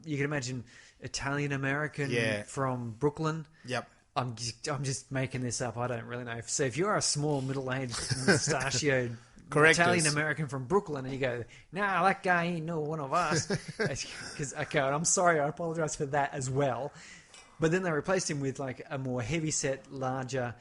you can imagine Italian American from Brooklyn. Yep. I'm just making this up. I don't really know. So if you're a small, middle-aged, mustachioed Italian American from Brooklyn, and you go, "Nah, that guy ain't no one of us," because I'm sorry, I apologize for that as well. But then they replaced him with like a more heavy-set, larger,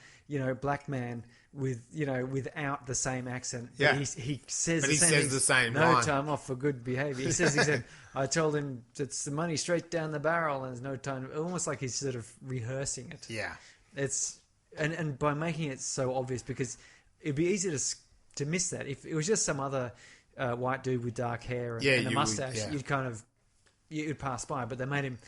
black man with without the same accent. Yeah, he says the same. No line. time off for good behaviour. He said, I told him it's the money straight down the barrel, and there's no time. Almost like he's sort of rehearsing it. Yeah, it's and by making it so obvious, because it'd be easy to miss that if it was just some other white dude with dark hair and a mustache. You'd pass by, but they made him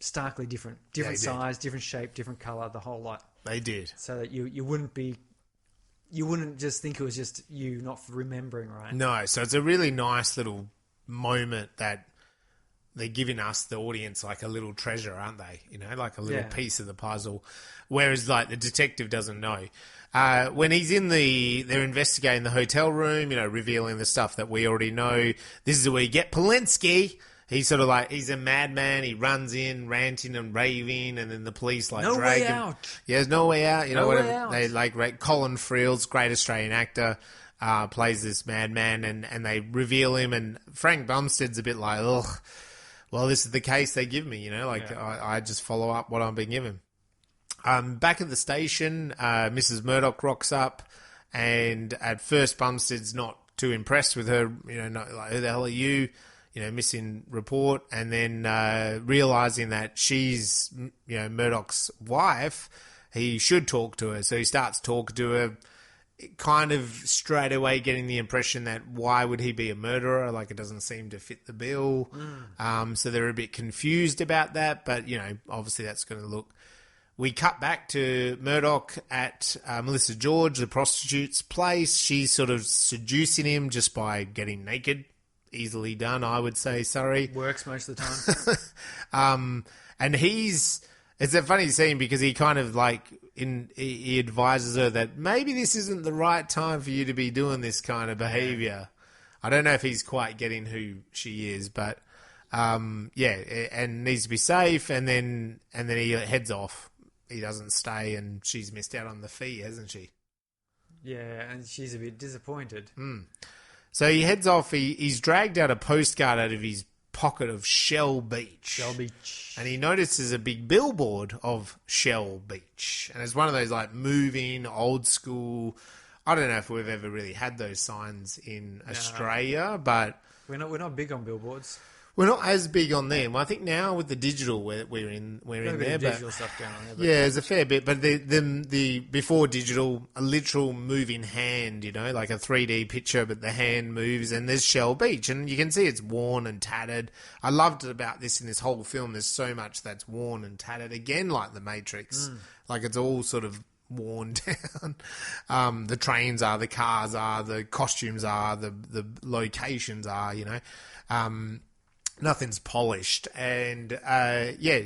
starkly different size, different shape, different colour, the whole lot. They did, so that you wouldn't just think it was just you not remembering, right? No, so it's a really nice little moment that they're giving us, the audience, like a little treasure, aren't they? Like a little piece of the puzzle. Whereas, like, the detective doesn't know. When he's they're investigating the hotel room, revealing the stuff that we already know. This is where you get Polinsky. He's sort of like, he's a madman. He runs in, ranting and raving, and then the police drag him. No way out. Yeah, there's no way out. No way out. They Colin Friels, great Australian actor, plays this madman, and they reveal him. And Frank Bumstead's a bit like, ugh, well, this is the case they give me. I just follow up what I'm being given. Back at the station, Mrs. Murdoch rocks up, and at first Bumstead's not too impressed with her. Not like, who the hell are you? Missing report, and then realising that she's, Murdoch's wife, he should talk to her. So he starts talking to her, kind of straight away getting the impression that why would he be a murderer? Like, it doesn't seem to fit the bill. So they're a bit confused about that, but, obviously that's going to look... We cut back to Murdoch at Melissa George, the prostitute's place. She's sort of seducing him just by getting naked. Easily done, I would say. Surrey works most of the time. And it's a funny scene because he kind of he advises her that maybe this isn't the right time for you to be doing this kind of behaviour. I don't know if he's quite getting who she is, but and needs to be safe. And then he heads off. He doesn't stay, and she's missed out on the fee, hasn't she? Yeah, and she's a bit disappointed. So he heads off. He's dragged out a postcard out of his pocket of Shell Beach. Shell Beach. And he notices a big billboard of Shell Beach. And it's one of those moving, old school... I don't know if we've ever really had those signs in Australia, but... We're not big on billboards. We're not as big on them. I think now with the digital, we're in there. Digital stuff going on there. Yeah, there's a fair bit. But the before digital, a literal moving hand, like a 3D picture, but the hand moves, and there's Shell Beach, and you can see it's worn and tattered. I loved it about this in this whole film. There's so much that's worn and tattered. Again, like The Matrix, like it's all sort of worn down. The trains are, the cars are, the costumes are, the locations are. Nothing's polished, and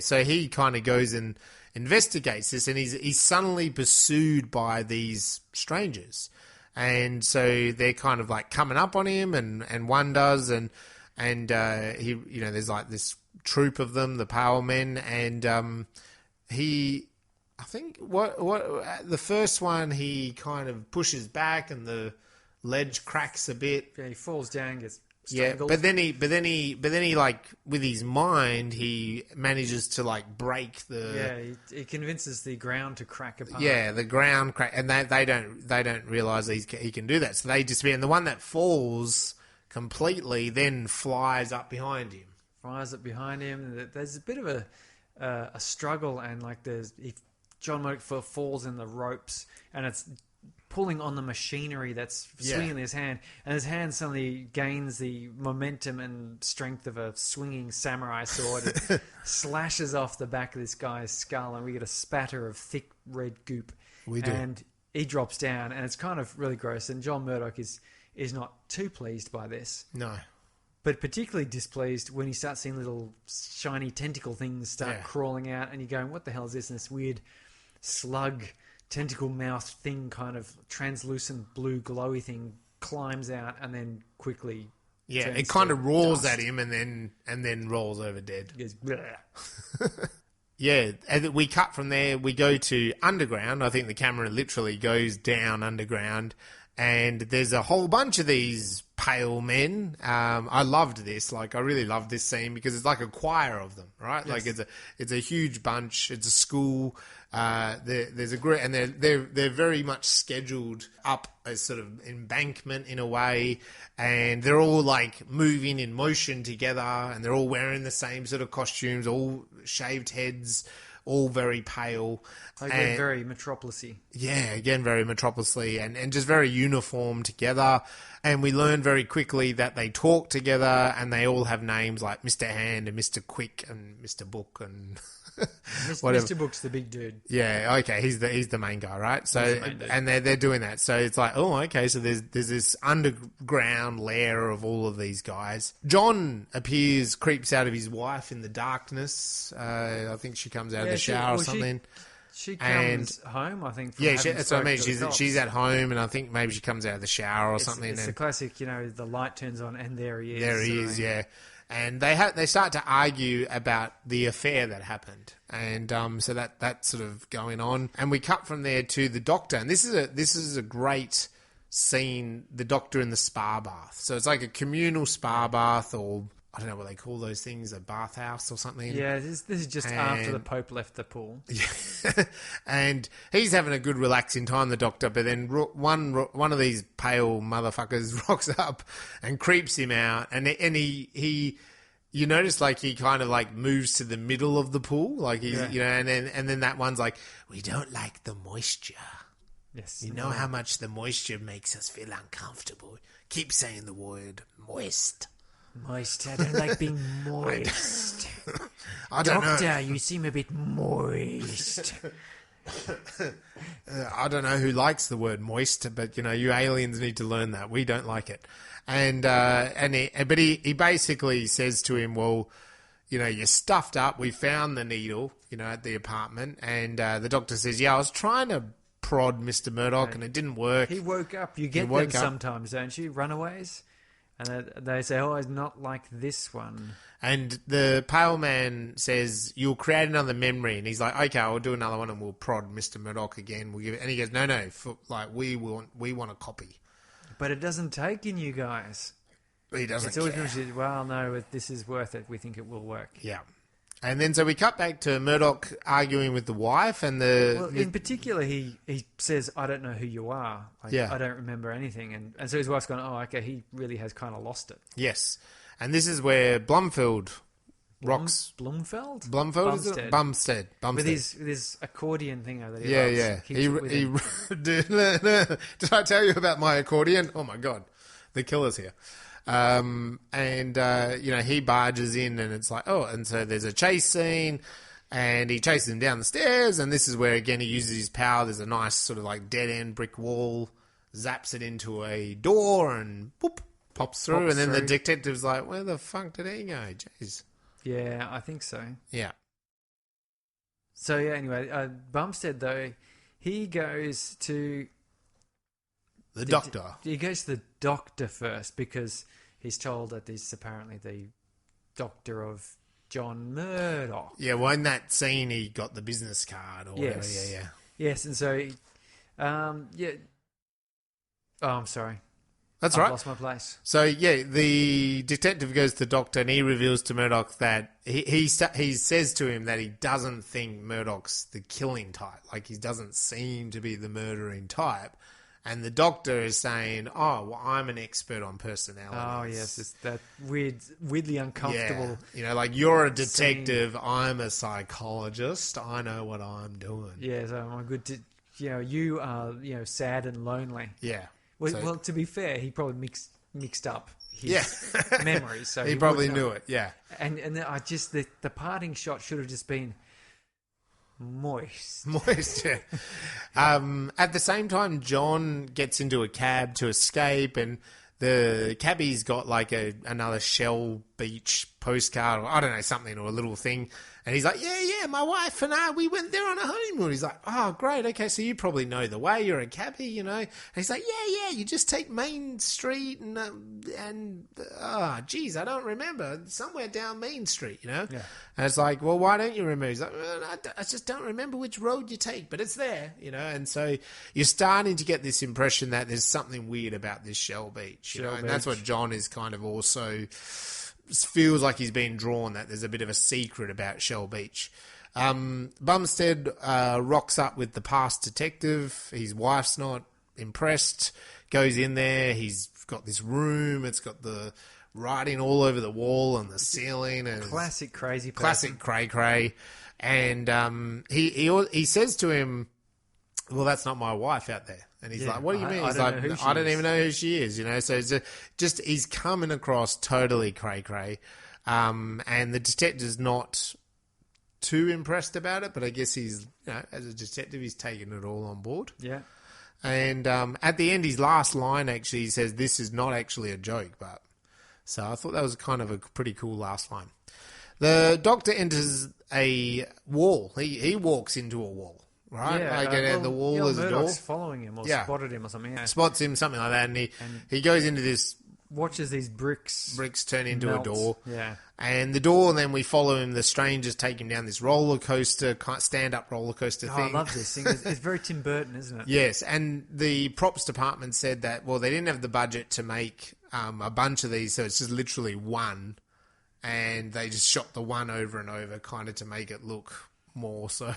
so he kind of goes and investigates this, and he's suddenly pursued by these strangers, and so they're kind of coming up on him, and one does, and he, there's this troop of them, the Power Men, and I think what the first one, he kind of pushes back, and the ledge cracks a bit. Yeah, he falls down, gets Yeah, strangled. but then he with his mind, he manages to break the. Yeah, he convinces the ground to crack apart. Yeah, the ground crack, and they don't realize he can do that, so they disappear. And the one that falls completely then flies up behind him. There's a bit of a struggle, and John Murdoch falls in the ropes, and it's pulling on the machinery that's swinging his hand, and his hand suddenly gains the momentum and strength of a swinging samurai sword. It slashes off the back of this guy's skull, and we get a spatter of thick red goop. We do. And he drops down, and it's kind of really gross. And John Murdoch is not too pleased by this. No. But particularly displeased when he starts seeing little shiny tentacle things start crawling out, and you're going, what the hell is this? And this weird slug, tentacle mouth thing, kind of translucent blue glowy thing, climbs out and then quickly... Yeah, it kind of roars at him and then rolls over dead. He goes, yeah, and we cut from there. We go to underground. I think the camera literally goes down underground, and there's a whole bunch of these pale men. I loved this. Like, I really loved this scene because it's like a choir of them, right? Yes. Like, it's a huge bunch. It's a school. There's a group, and they're very much scheduled up a sort of embankment in a way, and they're all like moving in motion together, and they're all wearing the same sort of costumes, all shaved heads, all very pale. Again, very Metropolis-y. Yeah, again, very Metropolis-y, and just very uniform together. And we learn very quickly that they talk together, and they all have names like Mr. Hand and Mr. Quick and Mr. Book and whatever. Mr. Book's the big dude. Yeah, okay, he's the main guy, right? So, and they're doing that. So it's like, oh, okay, so there's this underground lair of all of these guys. John creeps out of his wife in the darkness. I think she comes out of the shower or something. She comes home, I think. That's what I mean. She's at home, and I think maybe she comes out of the shower or something. It's the classic, the light turns on, and there he is. There he is, yeah. And they start to argue about the affair that happened, and so that's sort of going on. And we cut from there to the doctor, and this is a great scene. The doctor in the spa bath. So it's like a communal spa bath, or I don't know what they call those things, a bathhouse or something. Yeah, this is just after the Pope left the pool. Yeah. And he's having a good relaxing time, the doctor, but then one of these pale motherfuckers rocks up and creeps him out, and he you notice like he kind of like moves to the middle of the pool, like he's and then that one's like, we don't like the moisture. Yes. You know how much the moisture makes us feel uncomfortable. Keep saying the word moist. Moist. I don't like being moist. I don't know. Doctor, you seem a bit moist. I don't know who likes the word moist, but you aliens need to learn that. We don't like it. But he basically says to him, well, you're stuffed up. We found the needle, at the apartment, and the doctor says, yeah, I was trying to prod Mr. Murdoch, and it didn't work. He woke up. You get them sometimes, don't you? Runaways. And they say, oh, it's not like this one. And the pale man says, you'll create another memory. And he's like, okay, I'll do another one and we'll prod Mr. Murdoch again. We'll give it. And he goes, no, we want a copy. But it doesn't take in you guys. He doesn't It's always been, well, no, this is worth it. We think it will work. Yeah. And then so we cut back to Murdoch arguing with the wife and in particular, he says, I don't know who you are. I don't remember anything. And so his wife's going, oh, okay, he really has kind of lost it. Yes. And this is where Blumfeld rocks. Blumfeld? Blumfeld, is it? Bumstead. With his accordion thing that he loves. Yeah. Did I tell you about my accordion? Oh, my God. The killer's here. He barges in and it's like, oh, and so there's a chase scene and he chases him down the stairs, and this is where again he uses his power. There's a nice sort of like dead end brick wall, zaps it into a door and boop, pops through, and then the detective's like, where the fuck did he go? Jeez. Yeah, I think so. Yeah. So yeah, anyway, Bumstead though, he goes to the doctor. He goes to the doctor first because he's told that he's apparently the doctor of John Murdoch. Yeah, well, in that scene, he got the business card or whatever. Yeah. Yes, and so, Oh, I'm sorry. That's right. I lost my place. So, yeah, the detective goes to the doctor and he reveals to Murdoch that he says to him that he doesn't think Murdoch's the killing type. Like, he doesn't seem to be the murdering type. And the doctor is saying, oh, well, I'm an expert on personalities. Oh, yes. It's that weirdly uncomfortable. Yeah. Like, you're a detective. I'm a psychologist. I know what I'm doing. Yeah, so I'm good to... you are, sad and lonely. Yeah. Well, to be fair, he probably mixed up his memories. So he probably knew it, yeah. And I just... The parting shot should have just been... Moist. Moist, yeah. At the same time, John gets into a cab to escape, and the cabbie's got like another Shell Beach postcard, or I don't know, something, or a little thing. And he's like, yeah, my wife and I, we went there on a honeymoon. He's like, oh, great, okay, so you probably know the way, you're a cabbie, you know. And he's like, yeah, you just take Main Street and geez, I don't remember, somewhere down Main Street, you know. Yeah. And it's like, well, why don't you remember? He's like, well, I just don't remember which road you take, but it's there, you know. And so you're starting to get this impression that there's something weird about this Shell Beach, you know. And that's what John is kind of also feels like he's been drawn, that there's a bit of a secret about Shell Beach. Bumstead rocks up with the past detective. His wife's not impressed. Goes in there. He's got this room. It's got the writing all over the wall and the ceiling. And classic crazy person. Classic cray-cray. And he says to him, well, that's not my wife out there. And he's like, what do you mean? He's like, I don't even know who she is, you know? So it's just he's coming across totally cray-cray. And the detective's not too impressed about it, but I guess he's, you know, as a detective, he's taking it all on board. Yeah. And at the end, his last line, actually, he says, this is not actually a joke, but... So I thought that was kind of a pretty cool last line. The Doctor enters a wall. He walks into a wall. Right, yeah, the wall is a door. Murdoch's following him or spotted him or something. Yeah. Spots him, something like that, and he goes into this. Watches these bricks turn into melt. A door. Yeah, and the door, and then we follow him. The strangers take him down this roller coaster, stand-up roller coaster thing. I love this thing. It's very Tim Burton, isn't it? Yes, and the props department said that they didn't have the budget to make a bunch of these, so it's just literally one, and they just shot the one over and over, kind of to make it look more so.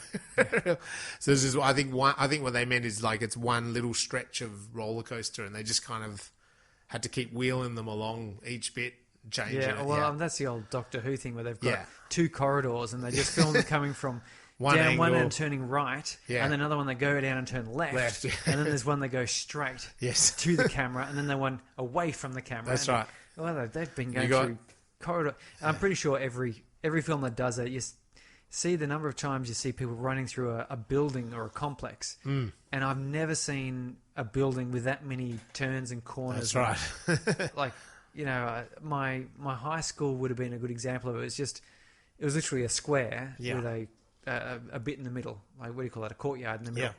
So this is, I think what they meant is like it's one little stretch of roller coaster, and they just kind of had to keep wheeling them along each bit, changing it. Well, that's the old Doctor Who thing where they've got two corridors, and they just film them coming from down one and turning right, and then another one they go down and turn left, and then there's one they go straight to the camera, and then the one away from the camera. That's right. Well, they've been going through corridor. And I'm pretty sure every film that does it, you see the number of times you see people running through a building or a complex, and I've never seen a building with that many turns and corners. That's right. Like, you know, my high school would have been a good example of it. It was literally a square with a bit in the middle, like what do you call that, a courtyard in the middle.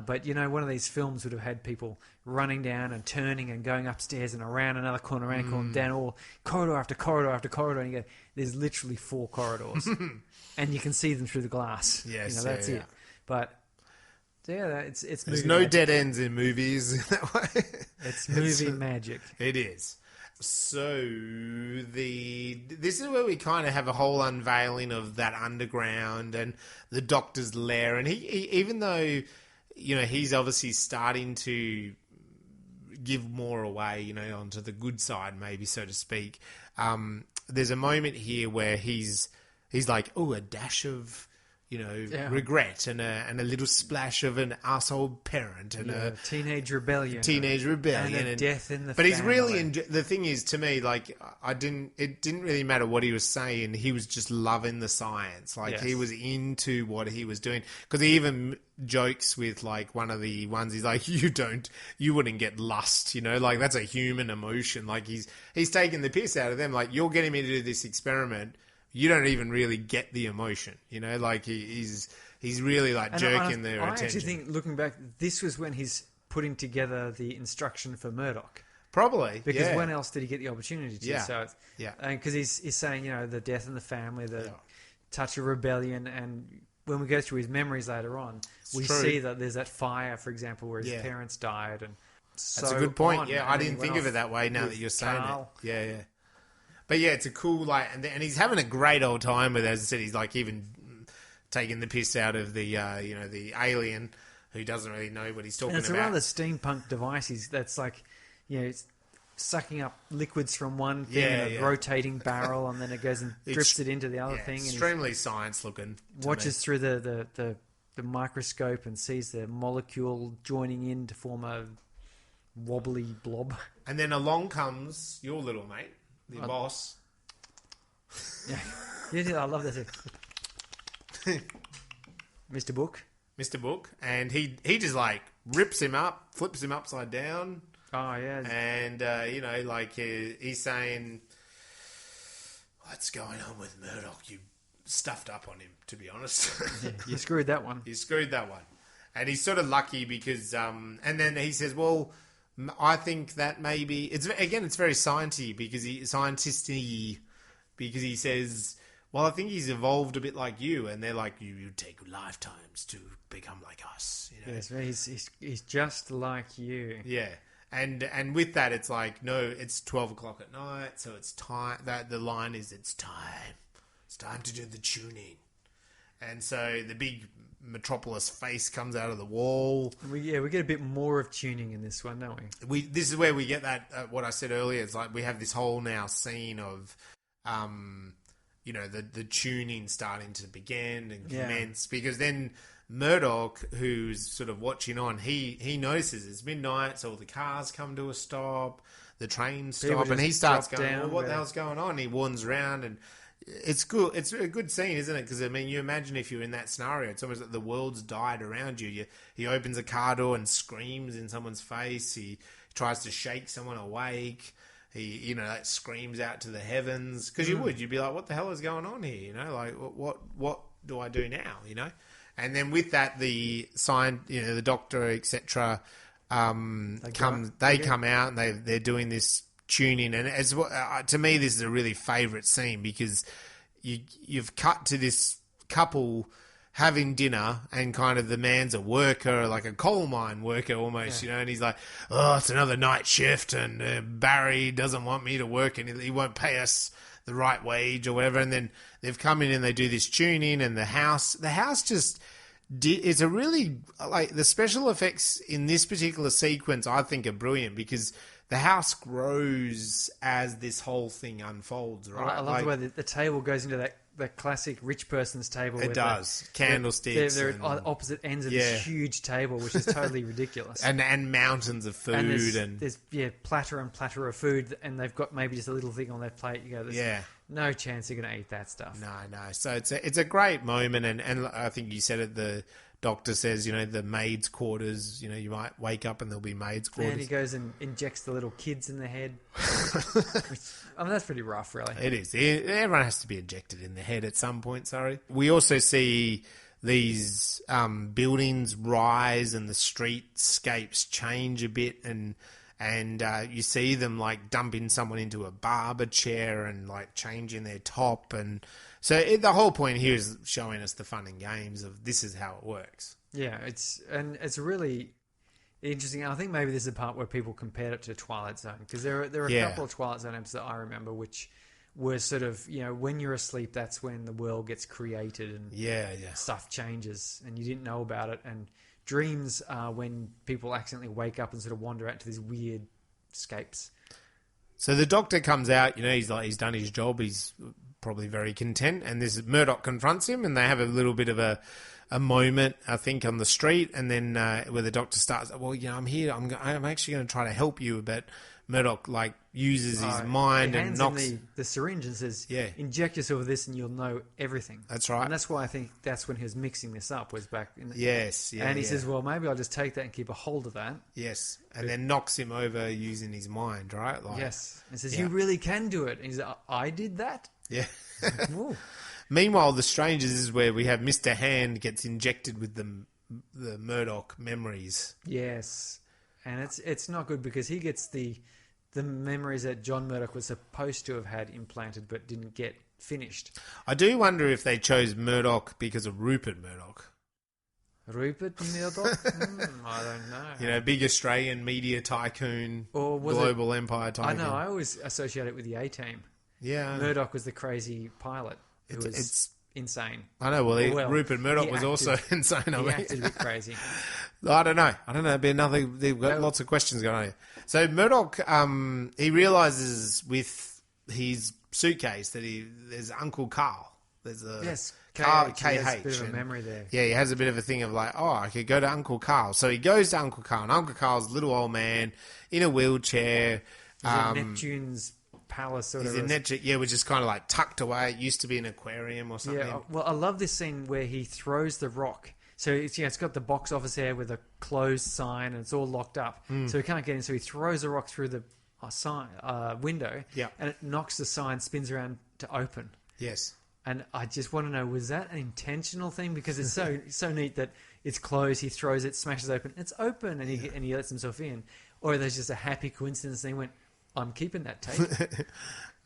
But, you know, one of these films would have had people running down and turning and going upstairs and around another corner, around a corner, down all corridor after corridor after corridor. And you go, there's literally 4 corridors. And you can see them through the glass. Yes, you know, that's it. But, it's there's movie no magic. dead ends in movies in that way. It's movie magic. It is. So this is where we kind of have a whole unveiling of that underground and the Doctor's lair. And he even though, you know, he's obviously starting to give more away, you know, onto the good side, maybe, so to speak. There's a moment here where he's like, oh, a dash of, you know, regret and a little splash of an asshole parent and a teenage rebellion and a death in the but family. He's really the thing is, to me, like, it didn't really matter what he was saying. He was just loving the science. Like, he was into what he was doing, because he even jokes with, like, one of the ones, he's like, you wouldn't get lust, you know, like, that's a human emotion. Like, he's taking the piss out of them, like, you're getting me to do this experiment, you don't even really get the emotion, you know, like, he's really, like, jerking their attention. I actually think, looking back, this was when he's putting together the instruction for Murdoch. Probably, because when else did he get the opportunity to? Yeah. So, because he's saying, you know, the death in the family, the touch of rebellion, and when we go through his memories later on, we see that there's that fire, for example, where his parents died, and that's a good point. I didn't think of it that way. Now that you're saying it, But it's a cool, like, and he's having a great old time with, as I said, he's like even taking the piss out of the, you know, the alien who doesn't really know what he's talking about. It's a rather steampunk device. That's like, you know, it's sucking up liquids from one thing in a rotating barrel, and then it goes and drips it into the other thing. Extremely science looking. Watches through the microscope and sees the molecule joining in to form a wobbly blob. And then along comes your little mate. The boss. Yeah, I love that. Mr. Book. Mr. Book, and he just like rips him up, flips him upside down. Oh yeah, and he's saying, "What's going on with Murdoch? You stuffed up on him, to be honest. Yeah, you screwed that one. You screwed that one." And he's sort of lucky because, and then he says, "Well, I think that maybe it's very scientisty because he says." Well, I think he's evolved a bit like you, and they're like, you take lifetimes to become like us. You know? Yes, he's just like you. Yeah, and with that, it's like, no, it's 12 o'clock at night, so it's time. That the line is, it's time. It's time to do the tuning. And so the big Metropolis face comes out of the wall. We get a bit more of tuning in this one, don't we? This is where we get that. What I said earlier. It's like we have this whole now scene of. The tuning starting to begin and commence, because then Murdoch, who's sort of watching on, he notices it's midnight, so all the cars come to a stop, the trains stop, and he starts going, well, what the hell's going on? He wanders around, and it's good. It's a good scene, isn't it? Because, I mean, you imagine if you're in that scenario, it's almost like the world's died around you. He opens a car door and screams in someone's face. He tries to shake someone awake. He, like screams out to the heavens, because you'd be like, what the hell is going on here? Like what do I do now? And then with that, the the doctor, etc. Come out and they're doing this tuning, and as to me, this is a really favourite scene because you've cut to this couple having dinner, and kind of the man's a worker, like a coal mine worker almost, and he's like, oh, it's another night shift, and Barry doesn't want me to work, and he won't pay us the right wage or whatever. And then they've come in and they do this tuning, and the house just it's a really, like, the special effects in this particular sequence I think are brilliant, because the house grows as this whole thing unfolds, right? I love the way the table goes into that classic rich person's table. It does. Candlesticks. They're at opposite ends of this huge table, which is totally ridiculous. And mountains of food. And there's platter and platter of food, and they've got maybe just a little thing on their plate. You go, there's no chance you're going to eat that stuff. No. So it's a great moment, and I think you said it, the doctor says, the maid's quarters, you might wake up and there'll be maid's quarters. And he goes and injects the little kids in the head. Which, that's pretty rough, really. It is. Everyone has to be injected in the head at some point, sorry. We also see these buildings rise and the streetscapes change a bit, and you see them like dumping someone into a barber chair and like changing their top, and so the whole point here is showing us the fun and games of this is how it works. Yeah, it's really interesting. I think maybe this is the part where people compared it to Twilight Zone, because there are a couple of Twilight Zone episodes that I remember which were sort of, when you're asleep, that's when the world gets created and stuff changes and you didn't know about it. And dreams are when people accidentally wake up and sort of wander out to these weird escapes. So the doctor comes out, he's done his job, he's probably very content, and this Murdoch confronts him, and they have a little bit of a moment, I think, on the street, and then where the doctor starts, well, I'm here, I'm actually going to try to help you, but Murdoch uses his mind and knocks in the syringe and says, inject yourself with this and you'll know everything. That's right. And that's why I think that's when he was mixing this up, was back in the... And he says, well, maybe I'll just take that and keep a hold of that. Yes. And then knocks him over using his mind, right? Yes. And says, you really can do it. And he's like, I did that? Yeah. Meanwhile, The Strangers is where we have Mr. Hand gets injected with the Murdoch memories. Yes. And it's not good because he gets the memories that John Murdoch was supposed to have had implanted but didn't get finished. I do wonder if they chose Murdoch because of Rupert Murdoch. Rupert Murdoch? I don't know. Big Australian media tycoon, or global empire tycoon. I know, I always associate it with the A-Team. Yeah. Murdoch was the crazy pilot who was insane. I know, Rupert Murdoch was also insane. He acted a bit crazy. I don't know. It'd be another... They've got lots of questions going on here. So Murdoch, he realises with his suitcase that there's Uncle Carl. There's a... Yes, KH. He has a bit of a memory there. Yeah, he has a bit of a thing of like, I could go to Uncle Carl. So he goes to Uncle Carl, and Uncle Carl's a little old man in a wheelchair. He's in Neptune's palace, sort of. Which is kind of like tucked away. It used to be an aquarium or something. Yeah, well, I love this scene where he throws the rock So it's got the box office there with a closed sign, and it's all locked up. So he can't get in. So he throws a rock through the window, and it knocks the sign, spins around to open. Yes. And I just want to know, was that an intentional thing? Because it's so neat that it's closed, he throws it, smashes open, it's open, and he lets himself in. Or there's just a happy coincidence and he went, I'm keeping that tape.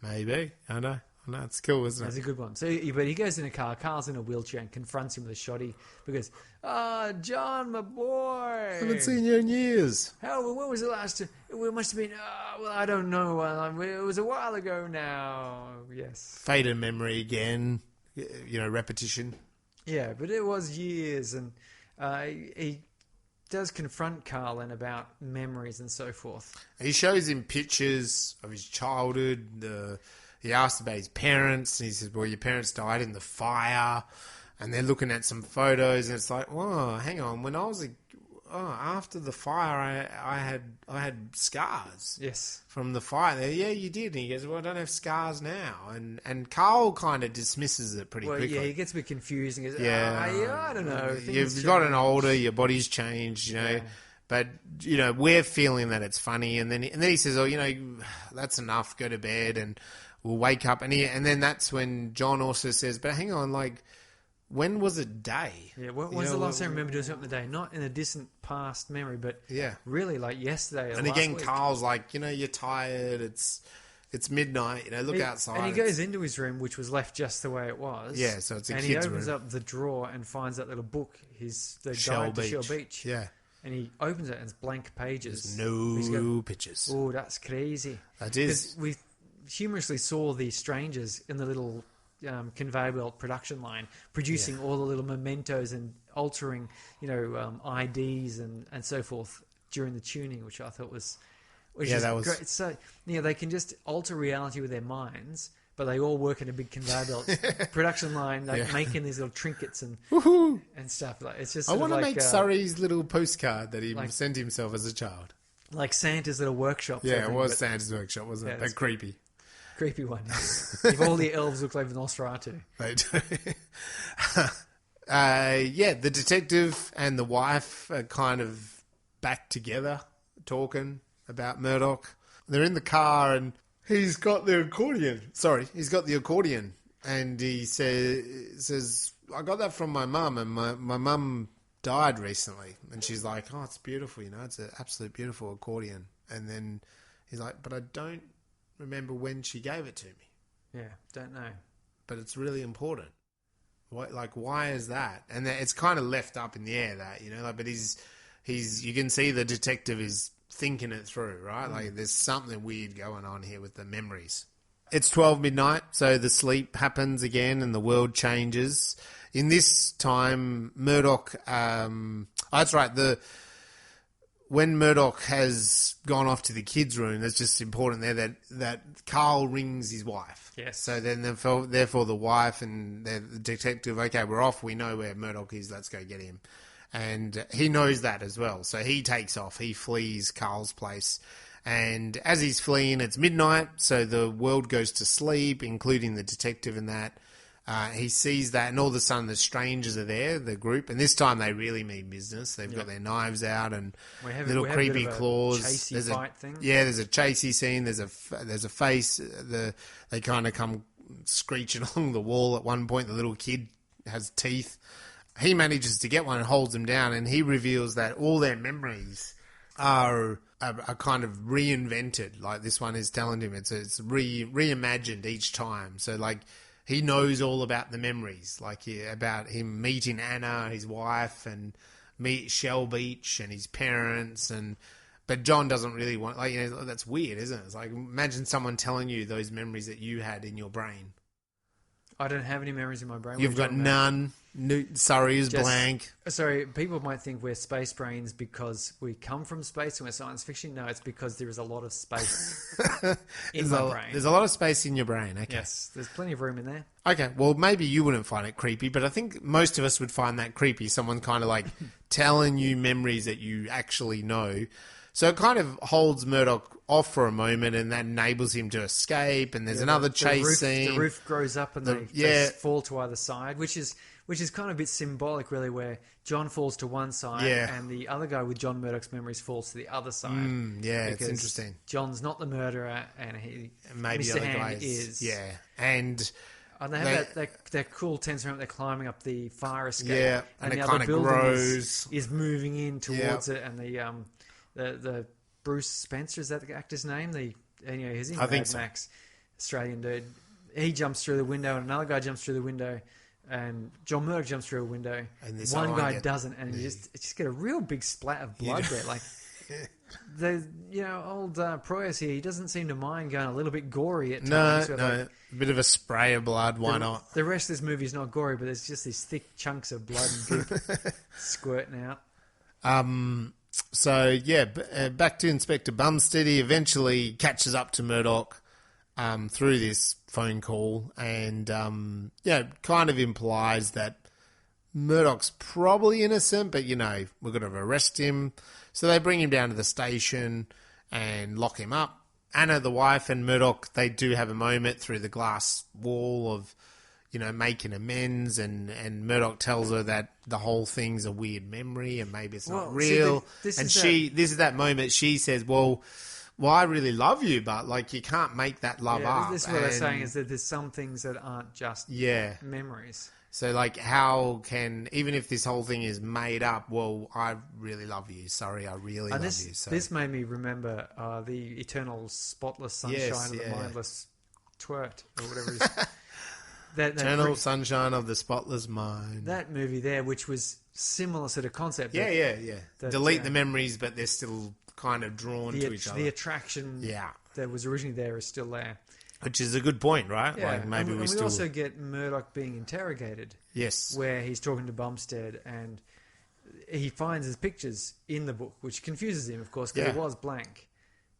Maybe. I know, it's cool, isn't it? That's a good one. So, but he goes in a car, Carl's in a wheelchair and confronts him with a shotty because, John, my boy. I haven't seen you in years. When was the last time? It must have been, I don't know. It was a while ago now. Yes. Faded memory again, repetition. Yeah, but it was years. And he does confront Carlin about memories and so forth. He shows him pictures of his childhood. He asked about his parents, and he says, well, your parents died in the fire. And they're looking at some photos, and it's like, whoa, hang on. When I was after the fire, I had scars. Yes. From the fire. Yeah, you did. And he goes, well, I don't have scars now. And Carl kind of dismisses it pretty quickly. Yeah, he gets a bit confused and goes, yeah, I don't know. You've gotten older, your body's changed, Yeah. But, we're feeling that it's funny. And then he says, that's enough, go to bed, and we'll wake up. And then that's when John also says, but hang on, when was it day? Yeah, when was the last time I remember doing something today? Not in a distant past memory, but really like yesterday or and last again, week. Carl's like, you're tired, it's midnight, look outside. And he goes into his room, which was left just the way it was. Yeah, so it's a kid's room. And room. he opens up the drawer and finds that little book, the Shell guide to Beach. Shell Beach. Yeah. And he opens it and it's blank pages. There's no pictures. Oh, that's crazy. That is. We humorously saw the strangers in the little conveyor belt production line producing all the little mementos and altering, IDs and so forth during the tuning, which I thought was that was great. So they can just alter reality with their minds, but they all work in a big conveyor belt production line, making these little trinkets and stuff. Like it's just. I want to make Surrey's little postcard that he sent himself as a child, like Santa's little workshop. Yeah, it was Santa's workshop, wasn't it? That creepy. Creepy one. If all the elves look like Nosferatu. They do. The detective and the wife are kind of back together talking about Murdoch. They're in the car and he's got the accordion. And he says, I got that from my mum, and my mum died recently. And she's like, oh, it's beautiful, it's an absolute beautiful accordion. And then he's like, but I don't remember when she gave it to me. Yeah, don't know. But it's really important. Why is that? And it's kind of left up in the air that, but he's you can see the detective is thinking it through, right? There's something weird going on here with the memories. It's 12 midnight, so the sleep happens again and the world changes. In this time, Murdoch, that's right, when Murdoch has gone off to the kids' room, it's just important there that Carl rings his wife. Yes. So then, therefore, the wife and the detective, okay, we're off. We know where Murdoch is. Let's go get him. And he knows that as well. So he takes off. He flees Carl's place. And as he's fleeing, it's midnight. So the world goes to sleep, including the detective and that. He sees that, and all of a sudden the strangers are there, the group, and this time they really mean business. They've got their knives out and little creepy claws. There's a fight thing. Yeah, there's a chasey scene. There's a face. They kind of come screeching along the wall. At one point, the little kid has teeth. He manages to get one and holds them down, and he reveals that all their memories are kind of reinvented. Like this one is telling him it's reimagined each time. So he knows all about the memories, about him meeting Anna, his wife, and meet Shell Beach and his parents. But John doesn't really want, that's weird, isn't it? It's like, imagine someone telling you those memories that you had in your brain. I don't have any memories in my brain. You've got none. Surrey is blank. Sorry, people might think we're space brains because we come from space and we're science fiction. No, it's because there is a lot of space in my brain. There's a lot of space in your brain, okay. Yes, there's plenty of room in there. Okay, well, maybe you wouldn't find it creepy, but I think most of us would find that creepy. Someone kind of telling you memories that you actually know. So it kind of holds Murdoch off for a moment, and that enables him to escape. And there's another chase scene. The roof grows up, and they fall to either side, which is which is kind of a bit symbolic, really, where John falls to one side and the other guy with John Murdoch's memories falls to the other side. It's interesting. John's not the murderer, and maybe Mr. other Hand guys is. Yeah, and they have that cool tense moment. They're climbing up the fire escape, and the it other kind of building grows. is moving in towards it, and the Bruce Spencer, is that the actor's name? He's in Mad Max, Australian dude. He jumps through the window, and another guy jumps through the window, and John Murdoch jumps through a window. And one guy doesn't, and you just get a real big splat of blood there. Like old Proyas here, he doesn't seem to mind going a little bit gory at times. No, a bit of a spray of blood. Why not? The rest of this movie is not gory, but there's just these thick chunks of blood and goop squirting out. Back to Inspector Bumstead. He eventually catches up to Murdoch through this phone call, and kind of implies that Murdoch's probably innocent, but we've got to arrest him. So they bring him down to the station and lock him up. Anna, the wife, and Murdoch, they do have a moment through the glass wall of making amends, and Murdoch tells her that the whole thing's a weird memory and maybe it's not real. This is that moment she says, well, I really love you, but you can't make that love up. This is what they're saying, is that there's some things that aren't just memories. So how can, even if this whole thing is made up, well, I really love you. Sorry, I really love you. So this made me remember the eternal spotless sunshine of the mindless twirt, or whatever it is. Eternal sunshine of the spotless mind. That movie there, which was similar sort of concept. Delete the memories, but they're still kind of drawn to each other. The attraction that was originally there is still there. Which is a good point, right? Yeah. We also get Murdoch being interrogated. Yes. Where he's talking to Bumstead, and he finds his pictures in the book, which confuses him, of course, because it was blank.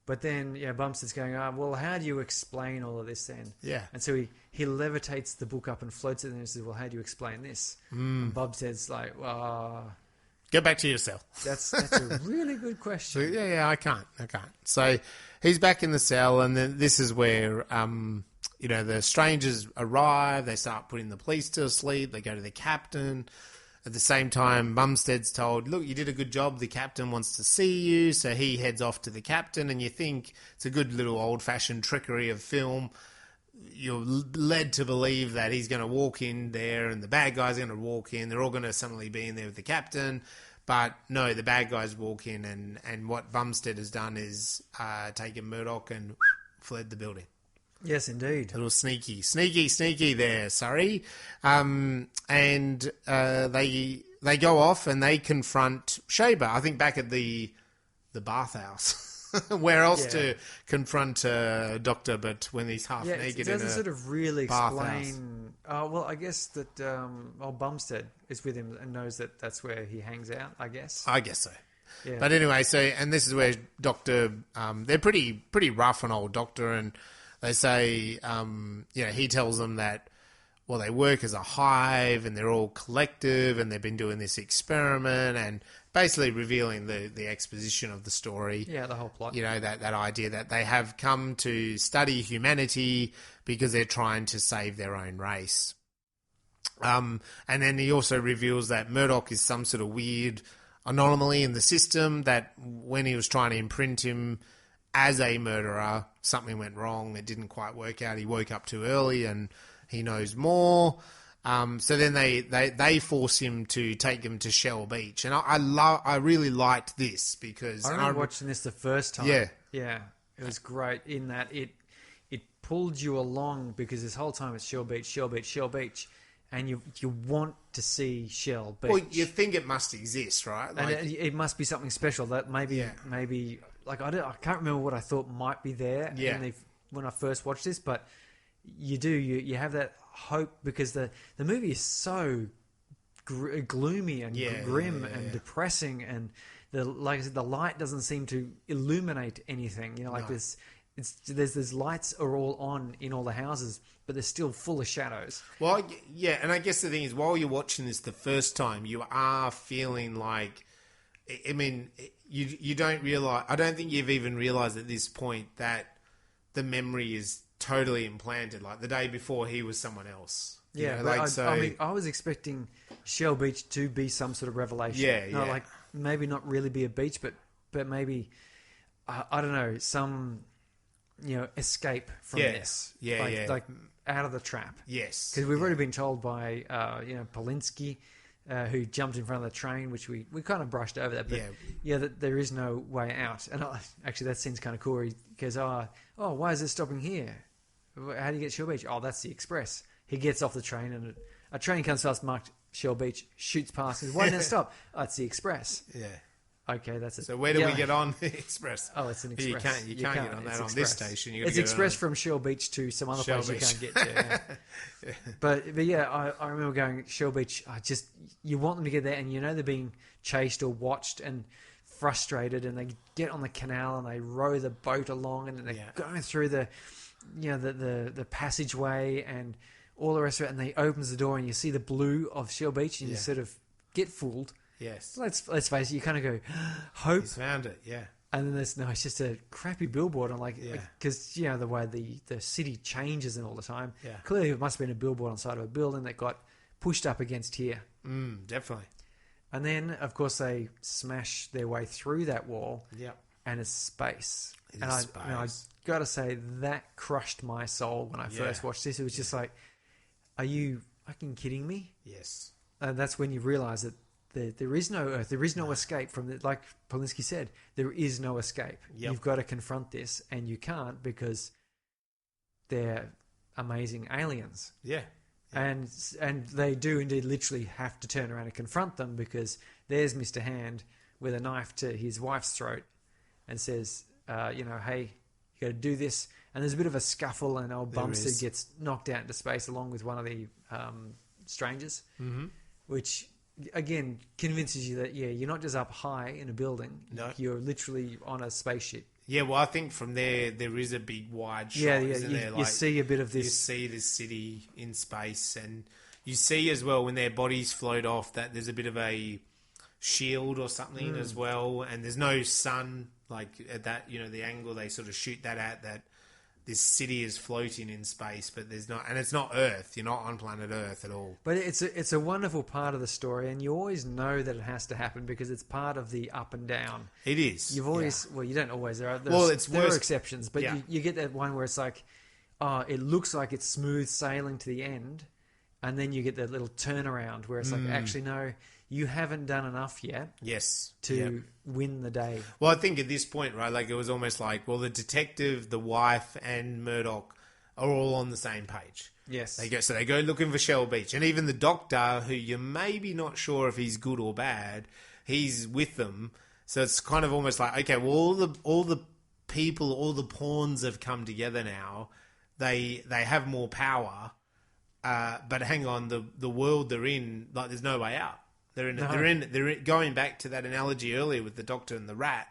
But then, Bumstead's going, well, how do you explain all of this then? Yeah. And so he levitates the book up and floats it, and he says, well, how do you explain this? And Bumstead's like, well... Get back to yourself. That's a really good question. I can't. So he's back in the cell, and then this is where, the strangers arrive. They start putting the police to sleep. They go to the captain. At the same time, Bumstead's told, look, you did a good job. The captain wants to see you. So he heads off to the captain, and you think it's a good little old-fashioned trickery of film. You're led to believe that he's going to walk in there and the bad guy's going to walk in. They're all going to suddenly be in there with the captain. But no, the bad guys walk in, and what Bumstead has done is taken Murdoch and fled the building. Yes, indeed. A little sneaky there, Surrey. And they go off and they confront Shaber, I think back at the bathhouse. Where else to confront a doctor but when he's half naked it doesn't in a sort of really bathhouse. explain... well, I guess that old Bumstead is with him and knows that that's where he hangs out, I guess. I guess so. Yeah. But anyway, and this is where Doctor... they're pretty rough on old Doctor, and they say, he tells them that, well, they work as a hive and they're all collective and they've been doing this experiment and basically revealing the exposition of the story. Yeah, the whole plot. That idea that they have come to study humanity because they're trying to save their own race. And then he also reveals that Murdoch is some sort of weird anomaly in the system, that when he was trying to imprint him as a murderer, something went wrong. It didn't quite work out. He woke up too early and he knows more. So then they force him to take him to Shell Beach, and I really liked this because I remember watching this the first time. Yeah, it was great in that it pulled you along because this whole time it's Shell Beach, and you want to see Shell Beach. Well, you think it must exist, right? And it must be something special that maybe like I can't remember what I thought might be there. When I first watched this, but you have that hope because the movie is so gloomy and grim and depressing, and like I said, the light doesn't seem to illuminate anything. There's lights are all on in all the houses, but they're still full of shadows. Well, yeah, and I guess the thing is, while you're watching this the first time, you are feeling like, I mean, you don't realize. I don't think you've even realized at this point that the memory is totally implanted. Like the day before, he was someone else. Yeah, I mean, I was expecting Shell Beach to be some sort of revelation. Yeah. Like maybe not really be a beach, but maybe I don't know, some escape from this. Like out of the trap. Yes, because we've already been told by Polinsky, who jumped in front of the train, which we kind of brushed over that. But that there is no way out. And actually, that scene's kind of cool. He goes, "Oh, why is it stopping here? How do you get Shell Beach? Oh, that's the express." He gets off the train, and a train comes past marked Shell Beach, shoots past, and says, "Why didn't it stop?" "Oh, it's the express." Yeah. Okay, that's it. So where do we get on the express? Oh, it's an express. You can't get on that on this station. It's express from Shell Beach to some other place you can't get to. Yeah. But yeah, I remember going Shell Beach. You want them to get there, and they're being chased or watched and frustrated, and they get on the canal and they row the boat along, and they're going through the passageway and all the rest of it, and they opens the door and you see the blue of Shell Beach, and you sort of get fooled. Yes. Let's face it, you kind of go, hope. He's found it, yeah. And then it's just a crappy billboard. I'm like, because, the way the city changes and all the time. Yeah. Clearly it must have been a billboard on the side of a building that got pushed up against here. Definitely. And then, of course, they smash their way through that wall. Yep. And it's space. Space. I got to say, that crushed my soul when I first watched this. It was just like, are you fucking kidding me? Yes. And that's when you realise that there is no Earth. There is no escape from it. Like Polinsky said, there is no escape. Yep. You've got to confront this, and you can't because they're amazing aliens. Yeah. And they do indeed literally have to turn around and confront them, because there's Mr. Hand with a knife to his wife's throat and says, hey, you got to do this. And there's a bit of a scuffle, and old Bumstead gets knocked out into space along with one of the strangers, which again convinces you that you're not just up high in a building. No, you're literally on a spaceship. Yeah, well, I think from there is a big wide shot. Isn't there? You see a bit of this. You see this city in space, and you see as well when their bodies float off that there's a bit of a shield or something as well, and there's no sun like at that. The angle they sort of shoot that at, that this city is floating in space, but there's not, and it's not Earth. You're not on planet Earth at all. But it's a wonderful part of the story, and you always know that it has to happen because it's part of the up and down. It is. You've always you don't always. There are exceptions, but you get that one where it's like, it looks like it's smooth sailing to the end, and then you get that little turnaround where it's like, actually no, you haven't done enough yet. Yes. To win the day. Well, I think at this point, right, like it was almost like, well, the detective, the wife, and Murdoch are all on the same page. Yes. They go looking for Shell Beach, and even the doctor, who you're maybe not sure if he's good or bad, he's with them. So it's kind of almost like, okay, well, all the people, all the pawns have come together now. They have more power, but hang on, the world they're in, like, there's no way out. They're going back to that analogy earlier with the doctor and the rat.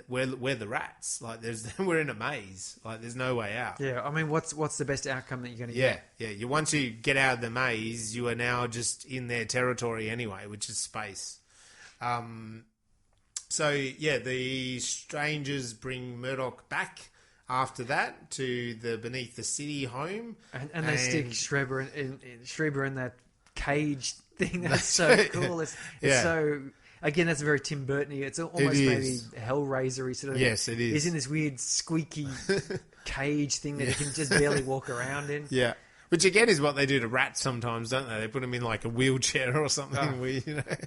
We're the rats. Like we're in a maze. Like there's no way out. Yeah, I mean, what's the best outcome that you're going to get? Yeah. Once you get out of the maze, you are now just in their territory anyway, which is space. The strangers bring Murdoch back after that to the beneath the city home, and they stick Schreiber in that cage thing. That's so cool. It's so, again, that's very Tim Burton-y. It's almost maybe Hellraiser-y sort of. Yes, it is. He's in this weird squeaky cage thing that he can just barely walk around in. Yeah. Which again is what they do to rats sometimes, don't they? They put them in like a wheelchair or something.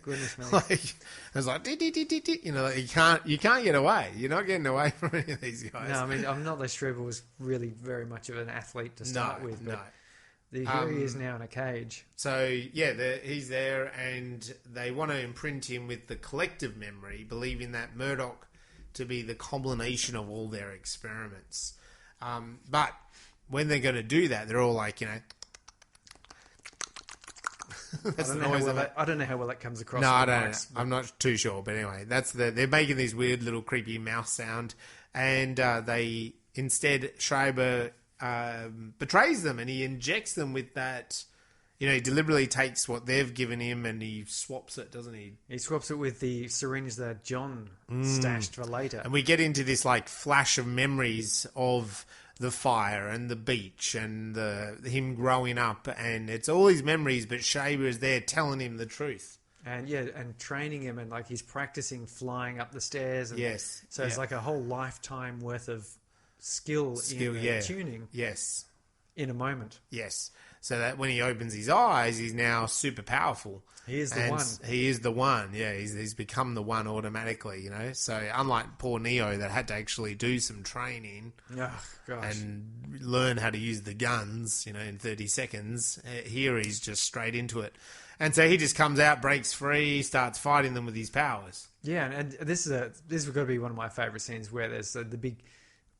Goodness me. It's like, you can't get away. You're not getting away from any of these guys. No, I mean, I'm not that Schreiber was really very much of an athlete to start with. But here he is now in a cage. So, he's there, and they want to imprint him with the collective memory, believing that Murdoch to be the culmination of all their experiments. But when they're going to do that, they're all like, that's the noise of it. I don't know how well that comes across. No, I don't know. I'm not too sure. But anyway, they're making these weird little creepy mouse sound, and they instead, Schreiber betrays them, and he injects them with that. He deliberately takes what they've given him and he swaps it, doesn't he? He swaps it with the syringe that John stashed for later. And we get into this like flash of memories of the fire and the beach and him growing up, and it's all his memories, but Shaver is there telling him the truth. And and training him, and like he's practicing flying up the stairs. And Yes. So it's like a whole lifetime worth of skill in tuning. Yes. In a moment. Yes. So that when he opens his eyes, he's now super powerful. He is the one. He is the one. Yeah, he's become the one automatically, you know. So unlike poor Neo that had to actually do some training and learn how to use the guns, you know, in 30 seconds, here he's just straight into it. And so he just comes out, breaks free, starts fighting them with his powers. Yeah, and this is got to be one of my favourite scenes where there's the big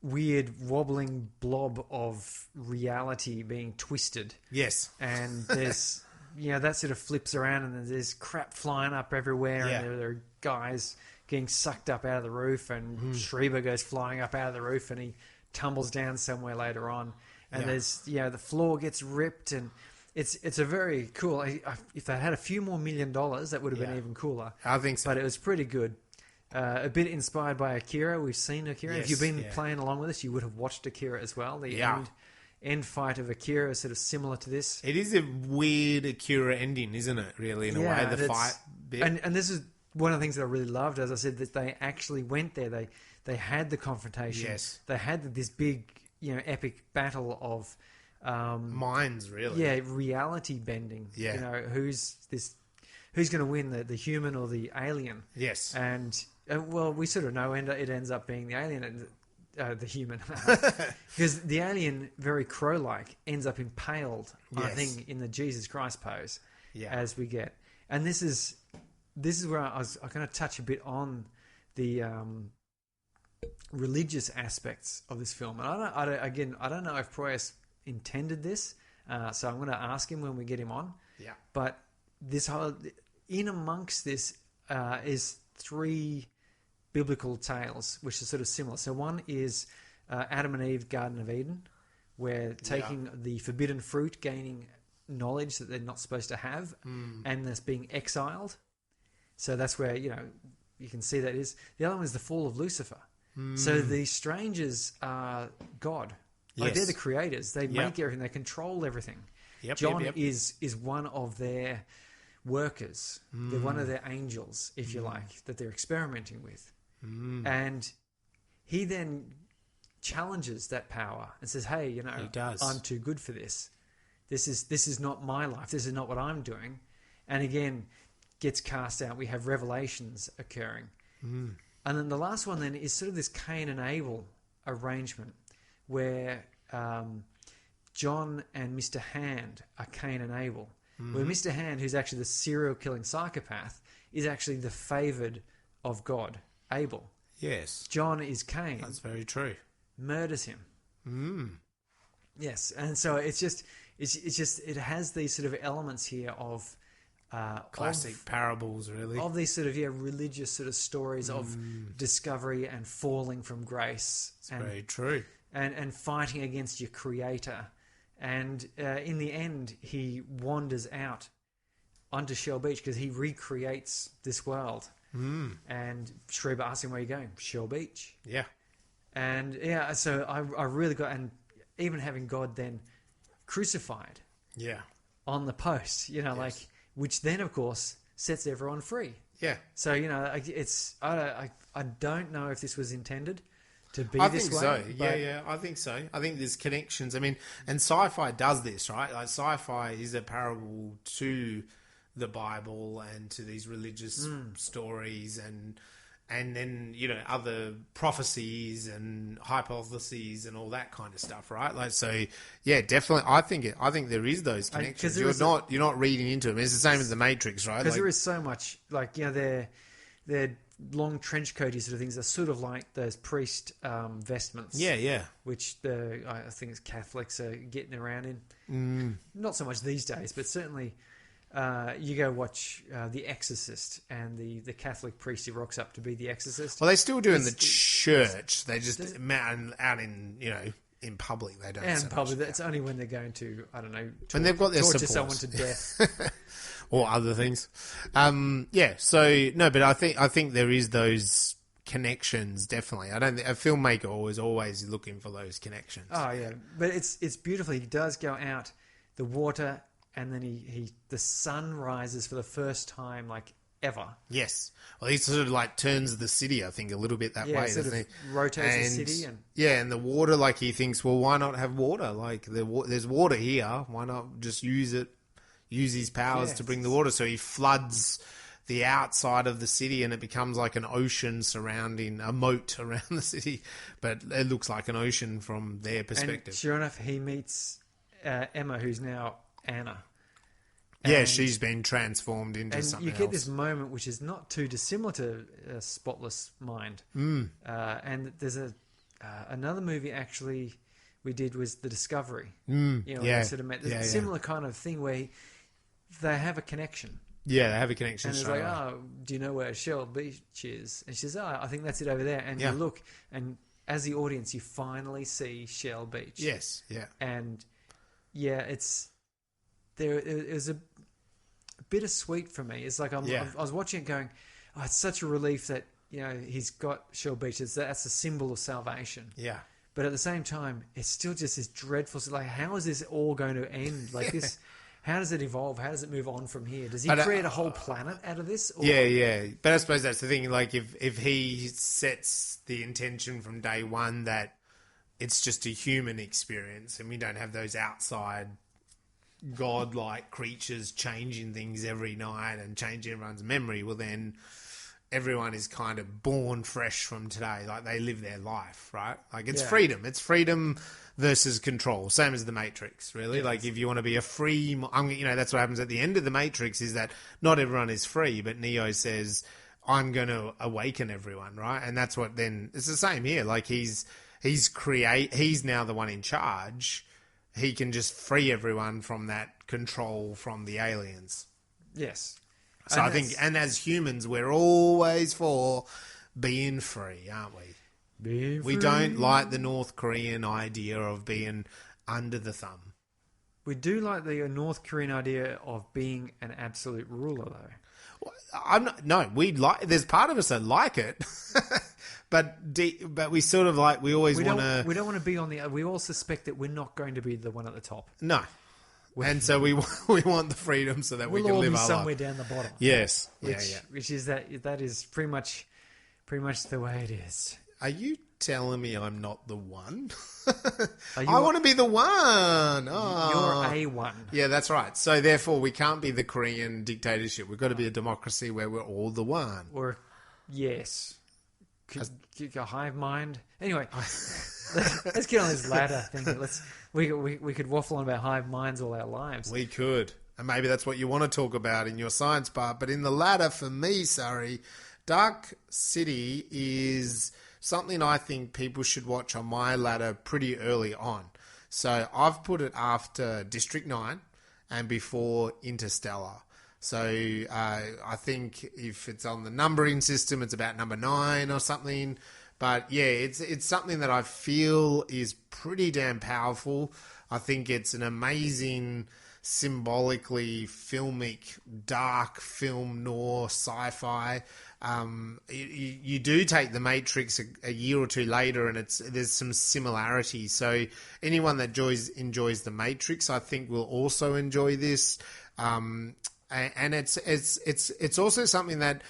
weird wobbling blob of reality being twisted. Yes. And there's, that sort of flips around and there's crap flying up everywhere and there are guys getting sucked up out of the roof and Schreiber goes flying up out of the roof and he tumbles down somewhere later on. And there's, the floor gets ripped and it's a very cool, if they had a few more $1 million, that would have been even cooler. I think so. But it was pretty good. A bit inspired by Akira. We've seen Akira. Yes, if you've been playing along with us, you would have watched Akira as well. The end fight of Akira is sort of similar to this. It is a weird Akira ending, isn't it, really, in a way, the fight bit. And this is one of the things that I really loved, as I said, that they actually went there. They had the confrontation. Yes. They had this big, epic battle of... minds, really. Yeah, reality bending. Yeah. Who's going to win, the human or the alien? Yes. And... well, we sort of know it ends up being the alien and the human. Because the alien, very crow-like, ends up impaled on a thing in the Jesus Christ pose as we get. And this is where I was going to touch a bit on the religious aspects of this film. And I don't know if Proyas intended this, so I'm going to ask him when we get him on. Yeah. But this whole... in amongst this is 3... biblical tales, which are sort of similar. So one is Adam and Eve, Garden of Eden, where taking the forbidden fruit, gaining knowledge that they're not supposed to have, and that's being exiled. So that's where, you can see that is. The other one is the fall of Lucifer. So the strangers are God. Like they're the creators. They make everything. They control everything. John is one of their workers. They're one of their angels, if you like, that they're experimenting with. And he then challenges that power and says, hey, I'm too good for this. This is not my life. This is not what I'm doing. And again, gets cast out. We have revelations occurring. And then the last one then is sort of this Cain and Abel arrangement where John and Mr. Hand are Cain and Abel. Where Mr. Hand, who's actually the serial killing psychopath, is actually the favoured of God. Abel. Yes. John is Cain. That's very true. Murders him. Yes, and so it's just it has these sort of elements here of classic parables, really, of these sort of religious sort of stories of discovery and falling from grace. It's very true. And fighting against your creator, and in the end he wanders out onto Shell Beach because he recreates this world. And Schreiber asks him, where are you going? Shell Beach. Yeah. And so I really got, and even having God then crucified on the post, like, which then of course sets everyone free. Yeah. So, it's, I don't know if this was intended to be this way. I think so. I think so. I think there's connections. I mean, and Sci-Fi does this, right? Like Sci-Fi is a parable to the Bible and to these religious stories and then other prophecies and hypotheses and all that kind of stuff, right? Like, so definitely I think there is those connections. You're not reading into them. It's the same as the Matrix, right? Because there is so much, like, they're long trench coaty sort of things are sort of like those priest vestments. Which I think Catholics are getting around in. Not so much these days, but certainly you go watch The Exorcist and the Catholic priest who rocks up to be the exorcist. Well, they still do in the church. They just out in in public. They don't. And in public, it's only when they're going to, I don't know, when they've got their torture supports. someone to death. Or other things. So no, but I think there is those connections, definitely. I don't think a filmmaker is always looking for those connections. Oh yeah, but it's beautiful. He does go out the water, and then the sun rises for the first time like ever. Yes. Well, he sort of like turns the city, I think, a little bit that way, doesn't he? Rotates the city. And the water, like he thinks, well, why not have water? Like there's water here. Why not just use it? Use his powers to bring the water. So he floods the outside of the city, and it becomes like an ocean surrounding a moat around the city. But it looks like an ocean from their perspective. And sure enough, he meets Emma, who's now Anna. Yeah, she's been transformed into something else. And you get this moment which is not too dissimilar to Spotless Mind. And there's another movie actually we did was The Discovery. They sort of met this similar kind of thing where they have a connection. Yeah, they have a connection. And it's like, do you know where Shell Beach is? And she says, I think that's it over there. And you look, and as the audience, you finally see Shell Beach. Yes, yeah. And it was a bittersweet for me. It's like I was watching it going, it's such a relief that he's got Shell Beach. That's a symbol of salvation. Yeah. But at the same time, it's still just this dreadful. Like, how is this all going to end? Like this. How does it evolve? How does it move on from here? Does he create a whole planet out of this? Or? Yeah. But I suppose that's the thing. Like, if he sets the intention from day one that it's just a human experience and we don't have those outside godlike creatures changing things every night and changing everyone's memory, well then everyone is kind of born fresh from today. Like, they live their life, right? Like, it's freedom. It's freedom versus control. Same as the Matrix, really. Yes. Like, if you want to be a free... that's what happens at the end of the Matrix, is that not everyone is free, but Neo says, I'm going to awaken everyone, right? And that's what then... It's the same here. Like, he's now the one in charge. He can just free everyone from that control from the aliens. Yes. So I think, and as humans, we're always for being free, aren't we? We don't like the North Korean idea of being under the thumb. We do like the North Korean idea of being an absolute ruler, though. There's part of us that like it, but we sort of like, we always want to... We don't want to be on the... We all suspect that we're not going to be the one at the top. No. And so we want the freedom so that we can live our life. We'll all be somewhere down the bottom. Yes. Which is that is pretty much the way it is. Are you telling me I'm not the one? I want to be the one. Oh. You're a one. Yeah, that's right. So therefore, we can't be the Korean dictatorship. We've got to be a democracy where we're all the one. Or, yes. A hive mind. Anyway, let's get on this ladder thing. We could waffle on about hive minds all our lives. We could. And maybe that's what you want to talk about in your science part. But in the ladder, for me, Surrey, Dark City is something I think people should watch on my ladder pretty early on. So I've put it after District 9 and before Interstellar. So I think if it's on the numbering system, it's about number 9 or something. But yeah, it's something that I feel is pretty damn powerful. I think it's an amazing, symbolically filmic, dark film noir sci-fi. You do take The Matrix a year or two later, and there's some similarities. So anyone that enjoys The Matrix, I think, will also enjoy this. And it's also something that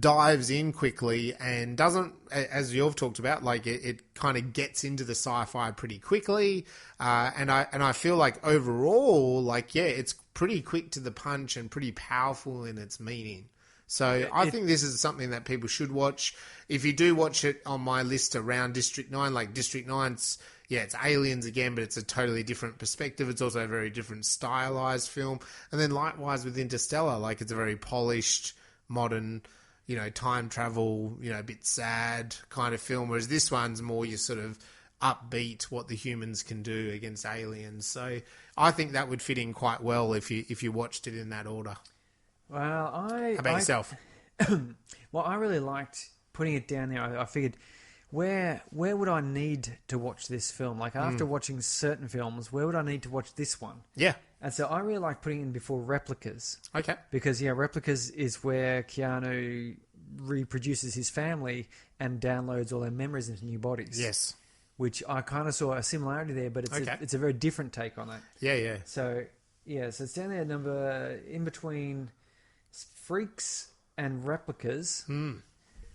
dives in quickly and doesn't, as you've talked about, like it kind of gets into the sci-fi pretty quickly. And I feel like overall, like, yeah, it's pretty quick to the punch and pretty powerful in its meaning. So I think this is something that people should watch. If you do watch it on my list around District 9, like District 9's, it's aliens again, but it's a totally different perspective. It's also a very different stylized film. And then likewise with Interstellar, like it's a very polished, modern, time travel, a bit sad kind of film. Whereas this one's more your sort of upbeat, what the humans can do against aliens. So I think that would fit in quite well if you watched it in that order. Well, How about yourself? Well, I really liked putting it down there. I figured, where would I need to watch this film? Like, after watching certain films, where would I need to watch this one? Yeah. And so I really like putting it in before Replicas. Okay. Because, Replicas is where Keanu reproduces his family and downloads all their memories into new bodies. Yes. Which I kind of saw a similarity there, but it's a very different take on it. Yeah. So it's down there number in between Freaks and Replicas,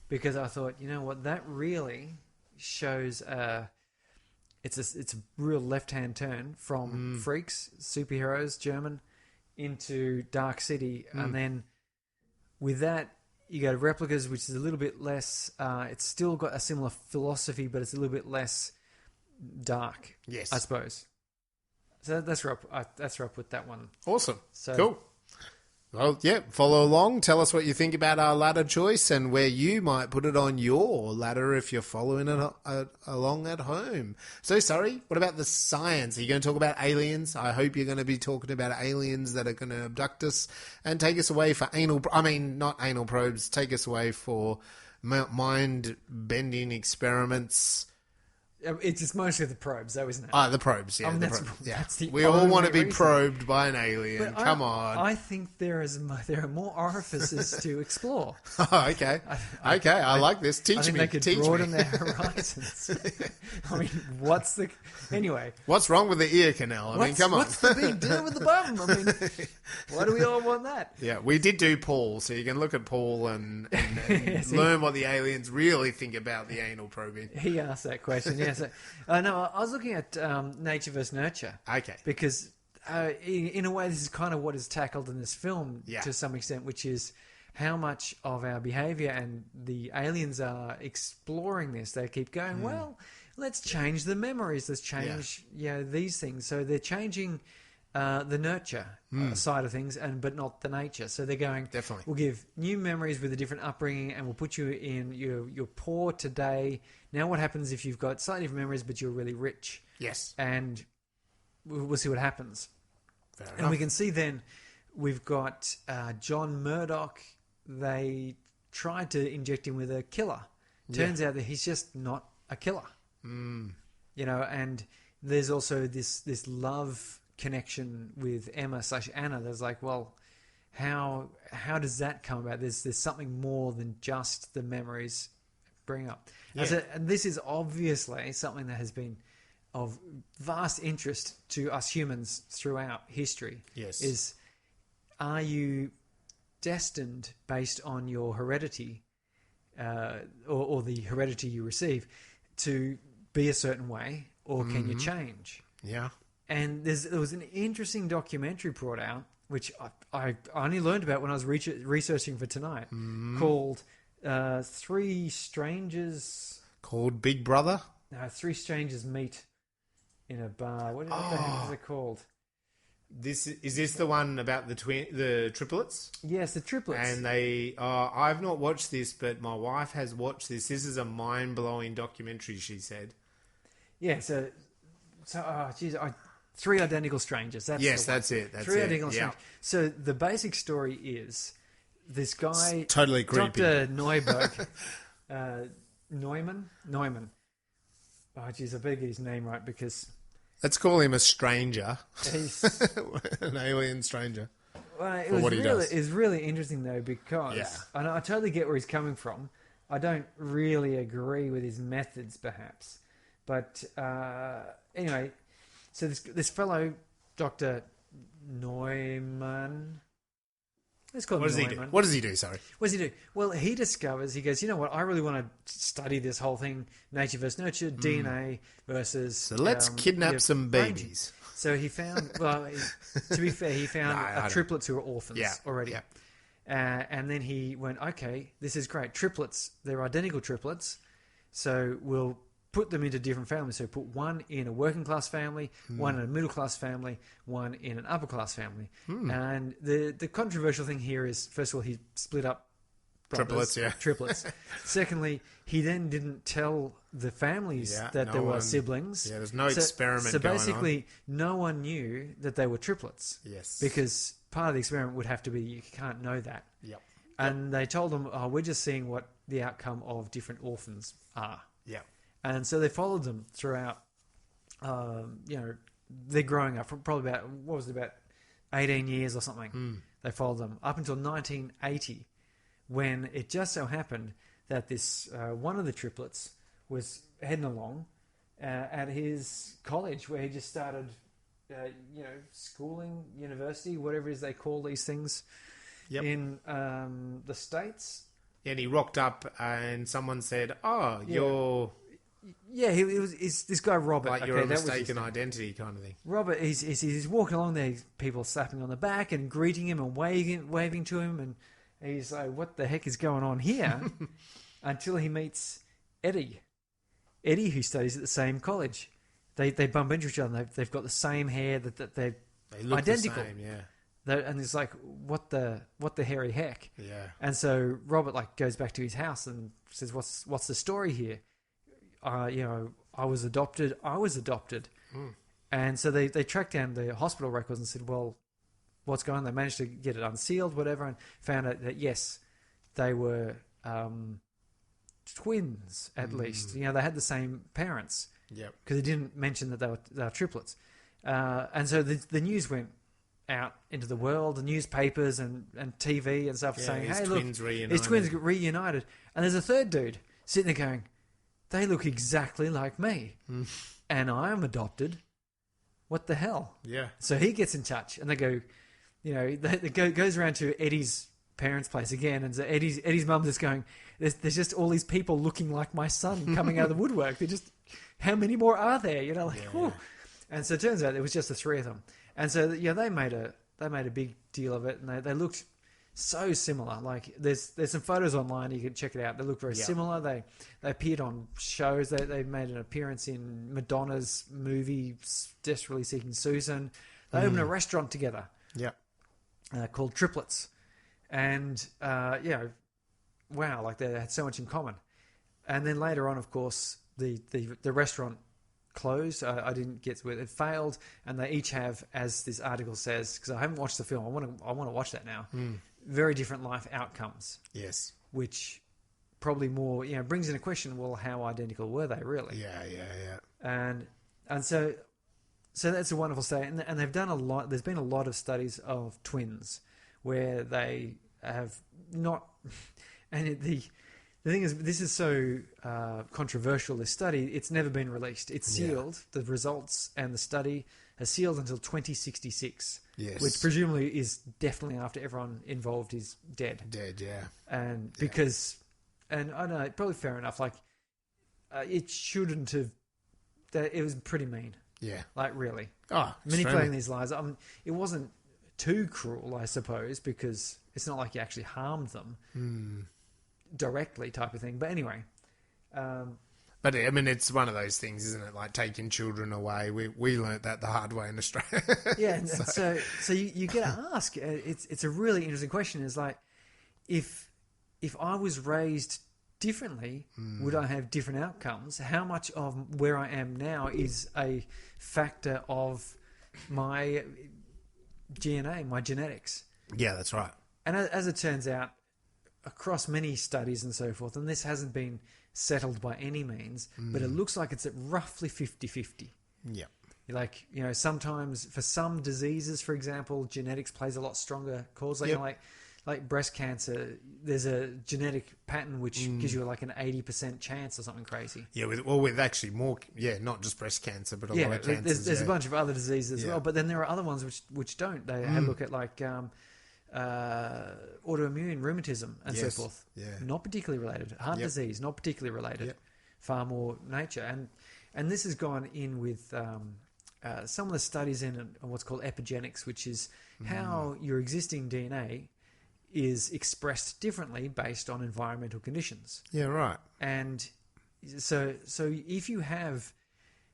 because I thought, you know what, that really shows it's a real left-hand turn from Freaks, superheroes, German, into Dark City, and then with that you go to Replicas, which is a little bit less. It's still got a similar philosophy, but it's a little bit less dark. Yes, I suppose. So that's where I put that one. Awesome. So, cool. Well, yeah, follow along. Tell us what you think about our ladder choice and where you might put it on your ladder if you're following it along at home. So, Surrey, what about the science? Are you going to talk about aliens? I hope you're going to be talking about aliens that are going to abduct us and take us away for not anal probes, take us away for mind-bending experiments. It's mostly the probes, though, isn't it? The probes, yeah. That's the we all want to be reason. Probed by an alien. But Come on. I think there are more orifices to explore. Oh, okay. I like this. Teach me. I think they could broaden their horizons. I mean, anyway? What's wrong with the ear canal? Come on. What's the big deal with the bum? I mean, why do we all want that? Yeah, we did do Paul, so you can look at Paul and learn what the aliens really think about the anal probing. He asked that question, yeah. So, no, I was looking at nature versus nurture. Okay. Because in a way, this is kind of what is tackled in this film to some extent, which is how much of our behaviour, and the aliens are exploring this. They keep going, well, let's change the memories. Let's change these things. So they're changing the nurture side of things, but not the nature. So they're going, definitely, we'll give new memories with a different upbringing, and we'll put you in, you're poor today. Now what happens if you've got slightly different memories, but you're really rich? Yes. And we'll see what happens. Fair enough. And we can see then we've got John Murdoch. They tried to inject him with a killer. Turns out that he's just not a killer. You know, and there's also this love connection with Emma/Anna. There's like, well, how does that come about? There's something more than just the memories bring up. And this is obviously something that has been of vast interest to us humans throughout history. Yes. Is, are you destined based on your heredity or the heredity you receive to be a certain way, or can you change? Yeah. And there was an interesting documentary brought out, which I only learned about when I was researching for tonight, called Three Strangers... Called Big Brother? No, Three Strangers Meet in a Bar. What the heck is it called? Is this the one about the triplets? Yes, the triplets. And they... I've not watched this, but my wife has watched this. This is a mind-blowing documentary, she said. Yeah, so Three Identical Strangers. That's it. Three Identical Strangers. So the basic story is this guy... It's totally creepy. Dr. Neuberg... Neumann? Oh, geez, I better get his name right because... Let's call him a stranger. An alien stranger. Well, it was really interesting, though, because I totally get where he's coming from. I don't really agree with his methods, perhaps. But anyway, so this fellow, Dr. Neumann... Let's call him Neumann. What does he do? Sorry. What does he do? Well, he goes, you know what, I really want to study this whole thing, nature versus nurture, DNA versus... So let's kidnap some babies. So he found, to be fair, he found triplets who were orphans already. Yeah. And then he went, okay, this is great. Triplets, they're identical triplets, so we'll put them into different families. So put one in a working class family, one in a middle class family, one in an upper class family. And the controversial thing here is, first of all, he split up brothers, triplets. Secondly, he then didn't tell the families that there were siblings. Yeah, there's no experiment going on. So basically, no one knew that they were triplets. Yes. Because part of the experiment would have to be, you can't know that. Yep. And they told them, we're just seeing what the outcome of different orphans are. Yeah. And so they followed them throughout, they're growing up, probably about 18 years or something. They followed them up until 1980, when it just so happened that this one of the triplets was heading along at his college where he just started, schooling, university, whatever it is they call these things in the States. Yeah, and he rocked up and someone said, "Oh, you're..." Yeah, he's this guy Robert. Like you're a mistaken identity kind of thing. Robert, he's walking along there, people slapping on the back and greeting him and waving to him, and he's like, "What the heck is going on here?" Until he meets Eddie, who studies at the same college. They bump into each other. And they've got the same hair. That they look identical. The same, yeah. And it's like, what the hairy heck? Yeah. And so Robert goes back to his house and says, "What's the story here? I was adopted. And so they tracked down the hospital records and said, well, what's going on? They managed to get it unsealed, whatever, and found out that, yes, they were twins, at least. They had the same parents. Yep. Because they didn't mention that they were triplets. And so the news went out into the world, the newspapers and TV and stuff saying, hey, look, his twins reunited. And there's a third dude sitting there going, they look exactly like me. And I am adopted. What the hell? Yeah. So he gets in touch and they go, goes around to Eddie's parents' place again. And so Eddie's mum just going, there's just all these people looking like my son coming out of the woodwork. They're just, how many more are there? And so it turns out it was just the three of them. And so, they made a big deal of it, and they looked so similar. Like there's some photos online, you can check it out. They look very similar. They appeared on shows. They made an appearance in Madonna's movie Desperately Seeking Susan. They opened a restaurant together. Yeah. Called Triplets. And wow, like they had so much in common. And then later on, of course, the restaurant closed. I didn't get to it. It failed, and they each have, as this article says, because I haven't watched the film, I want to watch that now. Very different life outcomes. Yes, which probably more brings into question. Well, how identical were they really? Yeah. And so that's a wonderful study, and they've done a lot. There's been a lot of studies of twins where they have not, and the thing is, this is so controversial, this study, it's never been released. It's sealed. The results and the study are sealed until 2066. Yes. Which presumably is definitely after everyone involved is dead. Yeah. And because, and I don't know, probably fair enough, it shouldn't have, it was pretty mean. Yeah. Like, really. Oh, manipulating these lies. It wasn't too cruel, I suppose, because it's not like you actually harmed them. Directly type of thing, but anyway. But I mean, it's one of those things, isn't it? Like taking children away. We learnt that the hard way in Australia. Yeah, so you get to ask. It's a really interesting question. Is like, if I was raised differently, would I have different outcomes? How much of where I am now is a factor of my DNA, my genetics? Yeah, that's right. And as it turns out, across many studies and so forth, and this hasn't been settled by any means, but it looks like it's at roughly 50-50. Yeah. Like, sometimes for some diseases, for example, genetics plays a lot stronger cause. Like breast cancer, there's a genetic pattern which gives you like an 80% chance or something crazy. Yeah, with actually more, not just breast cancer, but a lot of cancers. There's a bunch of other diseases as well, but then there are other ones which don't. They have a look at like autoimmune rheumatism and so forth. Yeah. Not particularly related. Heart disease, not particularly related. Yep. Far more nature. And this has gone in with some of the studies in what's called epigenetics, which is how your existing DNA is expressed differently based on environmental conditions. Yeah, right. And so if you have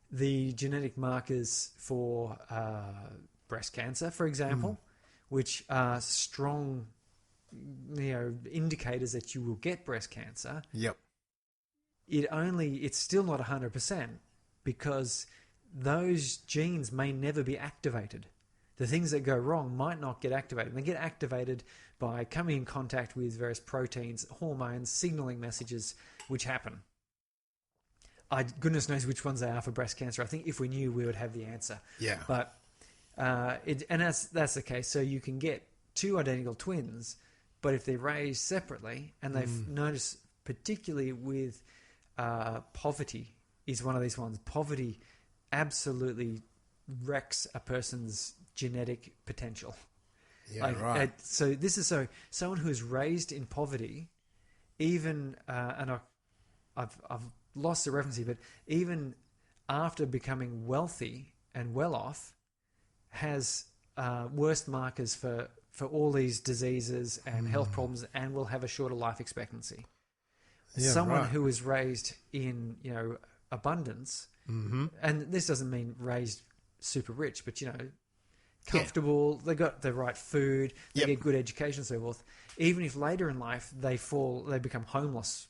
the genetic markers for breast cancer, for example, which are strong, indicators that you will get breast cancer. Yep. It's still not 100% because those genes may never be activated. The things that go wrong might not get activated. They get activated by coming in contact with various proteins, hormones, signaling messages, which happen. Goodness knows which ones they are for breast cancer. I think if we knew, we would have the answer. Yeah. But and that's the case. So you can get two identical twins, But if they're raised separately, and they've noticed, particularly with poverty, is one of these ones. Poverty absolutely wrecks a person's genetic potential. Yeah, right. So this is someone who is raised in poverty, even and I've lost the reference here, but even after becoming wealthy and well off, has worse markers for all these diseases and health problems, and will have a shorter life expectancy. Yeah, Someone right. who is raised in abundance, and this doesn't mean raised super rich, but comfortable, they got the right food, they get good education and so forth. Even if later in life they become homeless,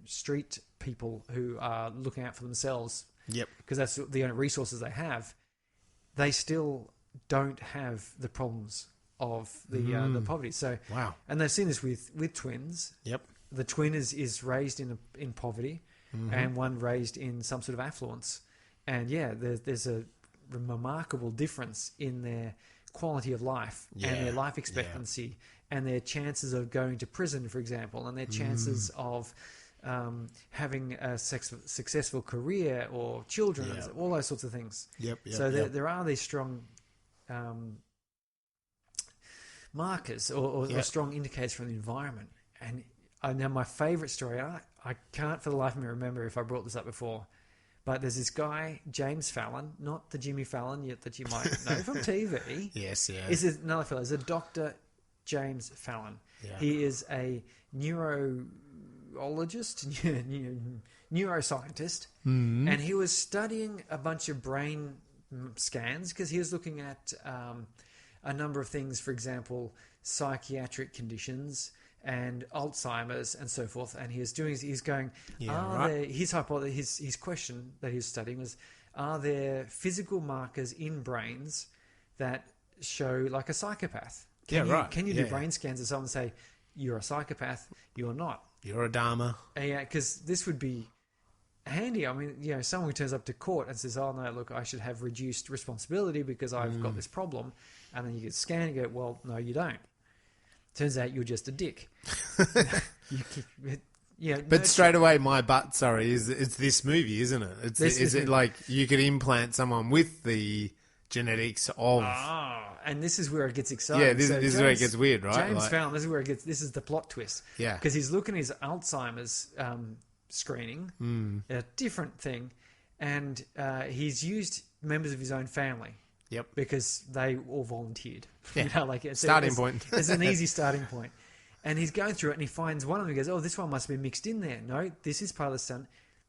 street people who are looking out for themselves, because that's the only resources they have, they still don't have the problems of the poverty. So wow. And they've seen this with twins. The twin is raised in poverty, and one raised in some sort of affluence, and there's a remarkable difference in their quality of life and their life expectancy and their chances of going to prison, for example, and their chances of having a successful career or children, all those sorts of things. There are these strong markers or strong indicators from the environment. And now my favourite story, I can't for the life of me remember if I brought this up before, but there's this guy, James Fallon, not the Jimmy Fallon yet that you might know from TV. Is another fellow. Is a Dr. James Fallon. He is a neurologist, neuroscientist, and he was studying a bunch of brain scans because he was looking at a number of things, for example, psychiatric conditions and Alzheimer's and so forth. And he's going, his question that he was studying was, are there physical markers in brains that show like a psychopath? Can you do brain scans of someone and say, you're a psychopath, you're not? You're a Dharma. Because this would be handy. I mean, someone who turns up to court and says, oh, no, look, I should have reduced responsibility because I've got this problem. And then you get scanned and go, well, no, you don't. Turns out you're just a dick. But straight away, my butt, it's this movie, isn't it? Is it like you could implant someone with the genetics of... and this is where it gets exciting. Yeah, this is where it gets weird, right? James Fallon, this is the plot twist. Yeah. Because he's looking at his Alzheimer's screening, a different thing, and he's used members of his own family. Because they all volunteered. Starting point. It's an easy starting point. And he's going through it and he finds one of them. He goes, oh, this one must be mixed in there. No, this is part of the son.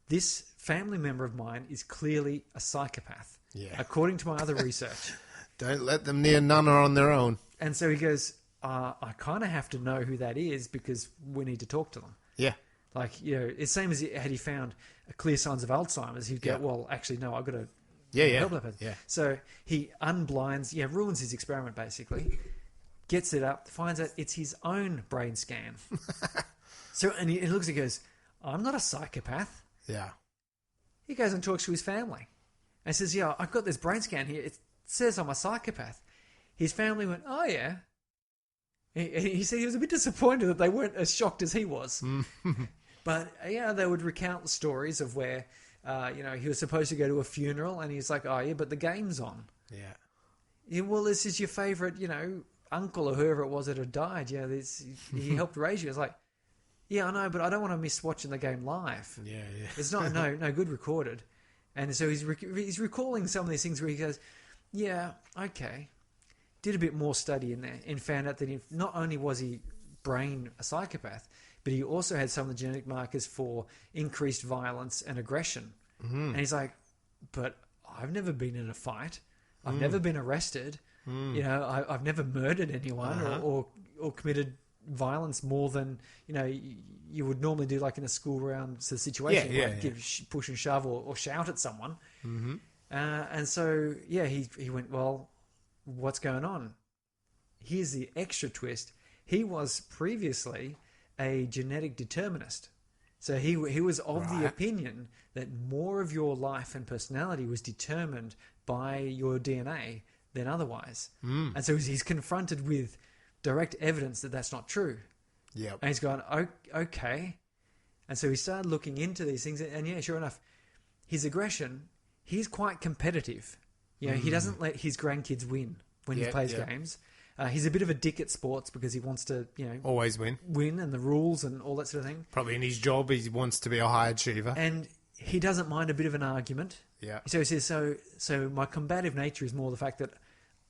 This family member of mine is clearly a psychopath. According to my other research. Don't let them near Nana on their own. And so he goes, I kind of have to know who that is because we need to talk to them. It's the same as had he found clear signs of Alzheimer's, he'd go, well, actually, no, I've got to help that person. So he unblinds, ruins his experiment basically, gets it up, finds out it's his own brain scan. And he looks and goes, I'm not a psychopath. He goes and talks to his family and says, I've got this brain scan here. It says I'm a psychopath. His family went, oh yeah. He said he was a bit disappointed that they weren't as shocked as he was. But they would recount stories of where he was supposed to go to a funeral and he's like, oh yeah, but the game's on. Well, this is your favourite, uncle or whoever it was that had died. He helped raise you. It's like, I know, but I don't want to miss watching the game live. It's not no good recorded. And so he's recalling some of these things where he goes, okay. Did a bit more study in there and found out that not only was he a psychopath, but he also had some of the genetic markers for increased violence and aggression. And he's like, but I've never been in a fight. I've never been arrested. I've never murdered anyone or committed violence more than, you would normally do like in a school round situation. Give push and shove or shout at someone. And so, he went, well, what's going on? Here's the extra twist. He was previously a genetic determinist. So he was of the opinion that more of your life and personality was determined by your DNA than otherwise. And so he's confronted with direct evidence that that's not true. Yep. And he's gone, okay. And so he started looking into these things, and yeah, sure enough, his aggression, he's quite competitive. He doesn't let his grandkids win when he plays games. He's a bit of a dick at sports because he wants to, always win, and the rules and all that sort of thing. Probably in his job, he wants to be a high achiever. And he doesn't mind a bit of an argument. Yeah. So he says, so my combative nature is more the fact that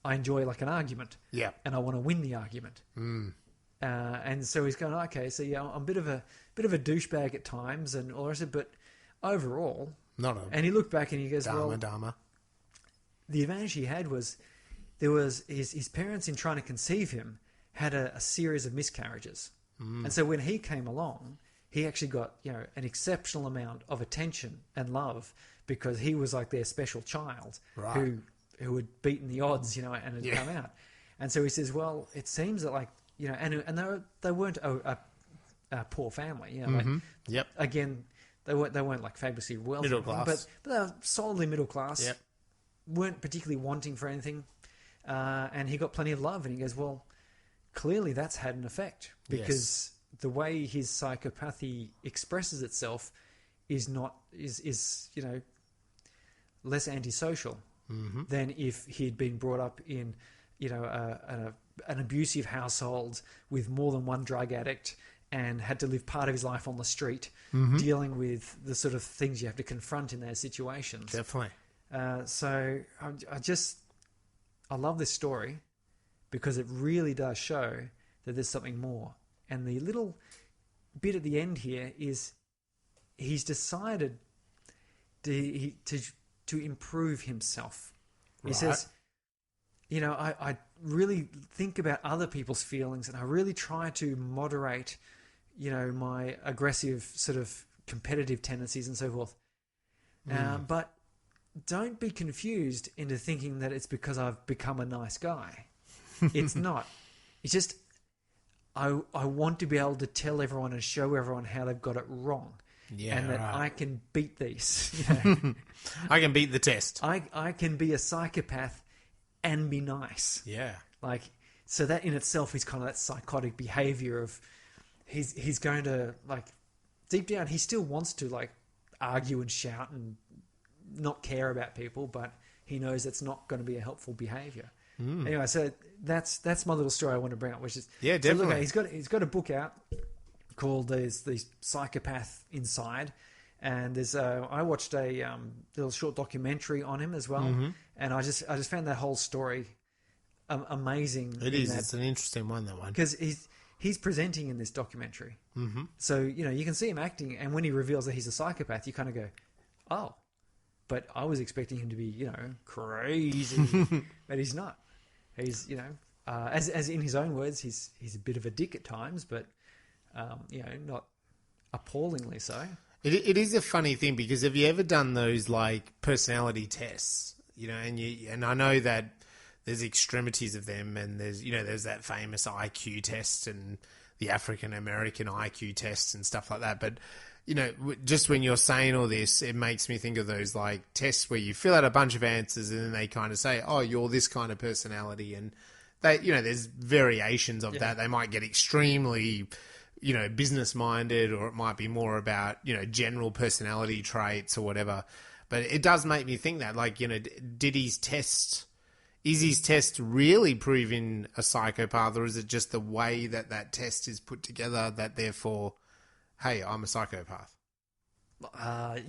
I enjoy like an argument. Yeah. And I want to win the argument. And so he's going, okay, so yeah, I'm a bit of a douchebag at times and all the rest of it, but overall, and he looked back and he goes, Dharma. The advantage he had was there was his parents, in trying to conceive him, had a series of miscarriages. And so when he came along, he actually got, an exceptional amount of attention and love because he was like their special child who had beaten the odds, and had come out. And so he says, well, it seems that and they weren't a poor family, again, they weren't like fabulously wealthy, middle class, but they were solidly middle class. Yep. Weren't particularly wanting for anything, and he got plenty of love. And he goes, well, clearly that's had an effect because the way his psychopathy expresses itself is less antisocial than if he had been brought up in an abusive household with more than one drug addict and had to live part of his life on the street, dealing with the sort of things you have to confront in those situations. Definitely. So I love this story because it really does show that there's something more. And the little bit at the end here is he's decided to improve himself. He says, I really think about other people's feelings and I really try to moderate, my aggressive sort of competitive tendencies and so forth. But don't be confused into thinking that it's because I've become a nice guy. It's not. It's just I want to be able to tell everyone and show everyone how they've got it wrong. Yeah, and that I can beat these. I can beat the test. I can be a psychopath and be nice. Yeah. So that in itself is kind of that psychotic behavior of he's going to deep down he still wants to argue and shout and not care about people, but he knows it's not going to be a helpful behavior. Anyway, so that's my little story I want to bring up, which is definitely. So look, he's got a book out called "The Psychopath Inside," and there's I watched a little short documentary on him as well, and I just found that whole story amazing. It is. It's an interesting one, that one, because he's presenting in this documentary. So you can see him acting, and when he reveals that he's a psychopath, you kind of go, oh. But I was expecting him to be, crazy, but he's not. He's, as in his own words, he's a bit of a dick at times, but not appallingly so. It is a funny thing because have you ever done those personality tests? And I know that there's extremities of them, and there's that famous IQ test and the African American IQ test and stuff like that, but. Just when you're saying all this, it makes me think of those tests where you fill out a bunch of answers and then they kind of say, oh, you're this kind of personality. And they, there's variations of that. They might get extremely, business minded, or it might be more about, general personality traits or whatever. But it does make me think that is his test really proving a psychopath, or is it just the way that test is put together that therefore, hey, I'm a psychopath?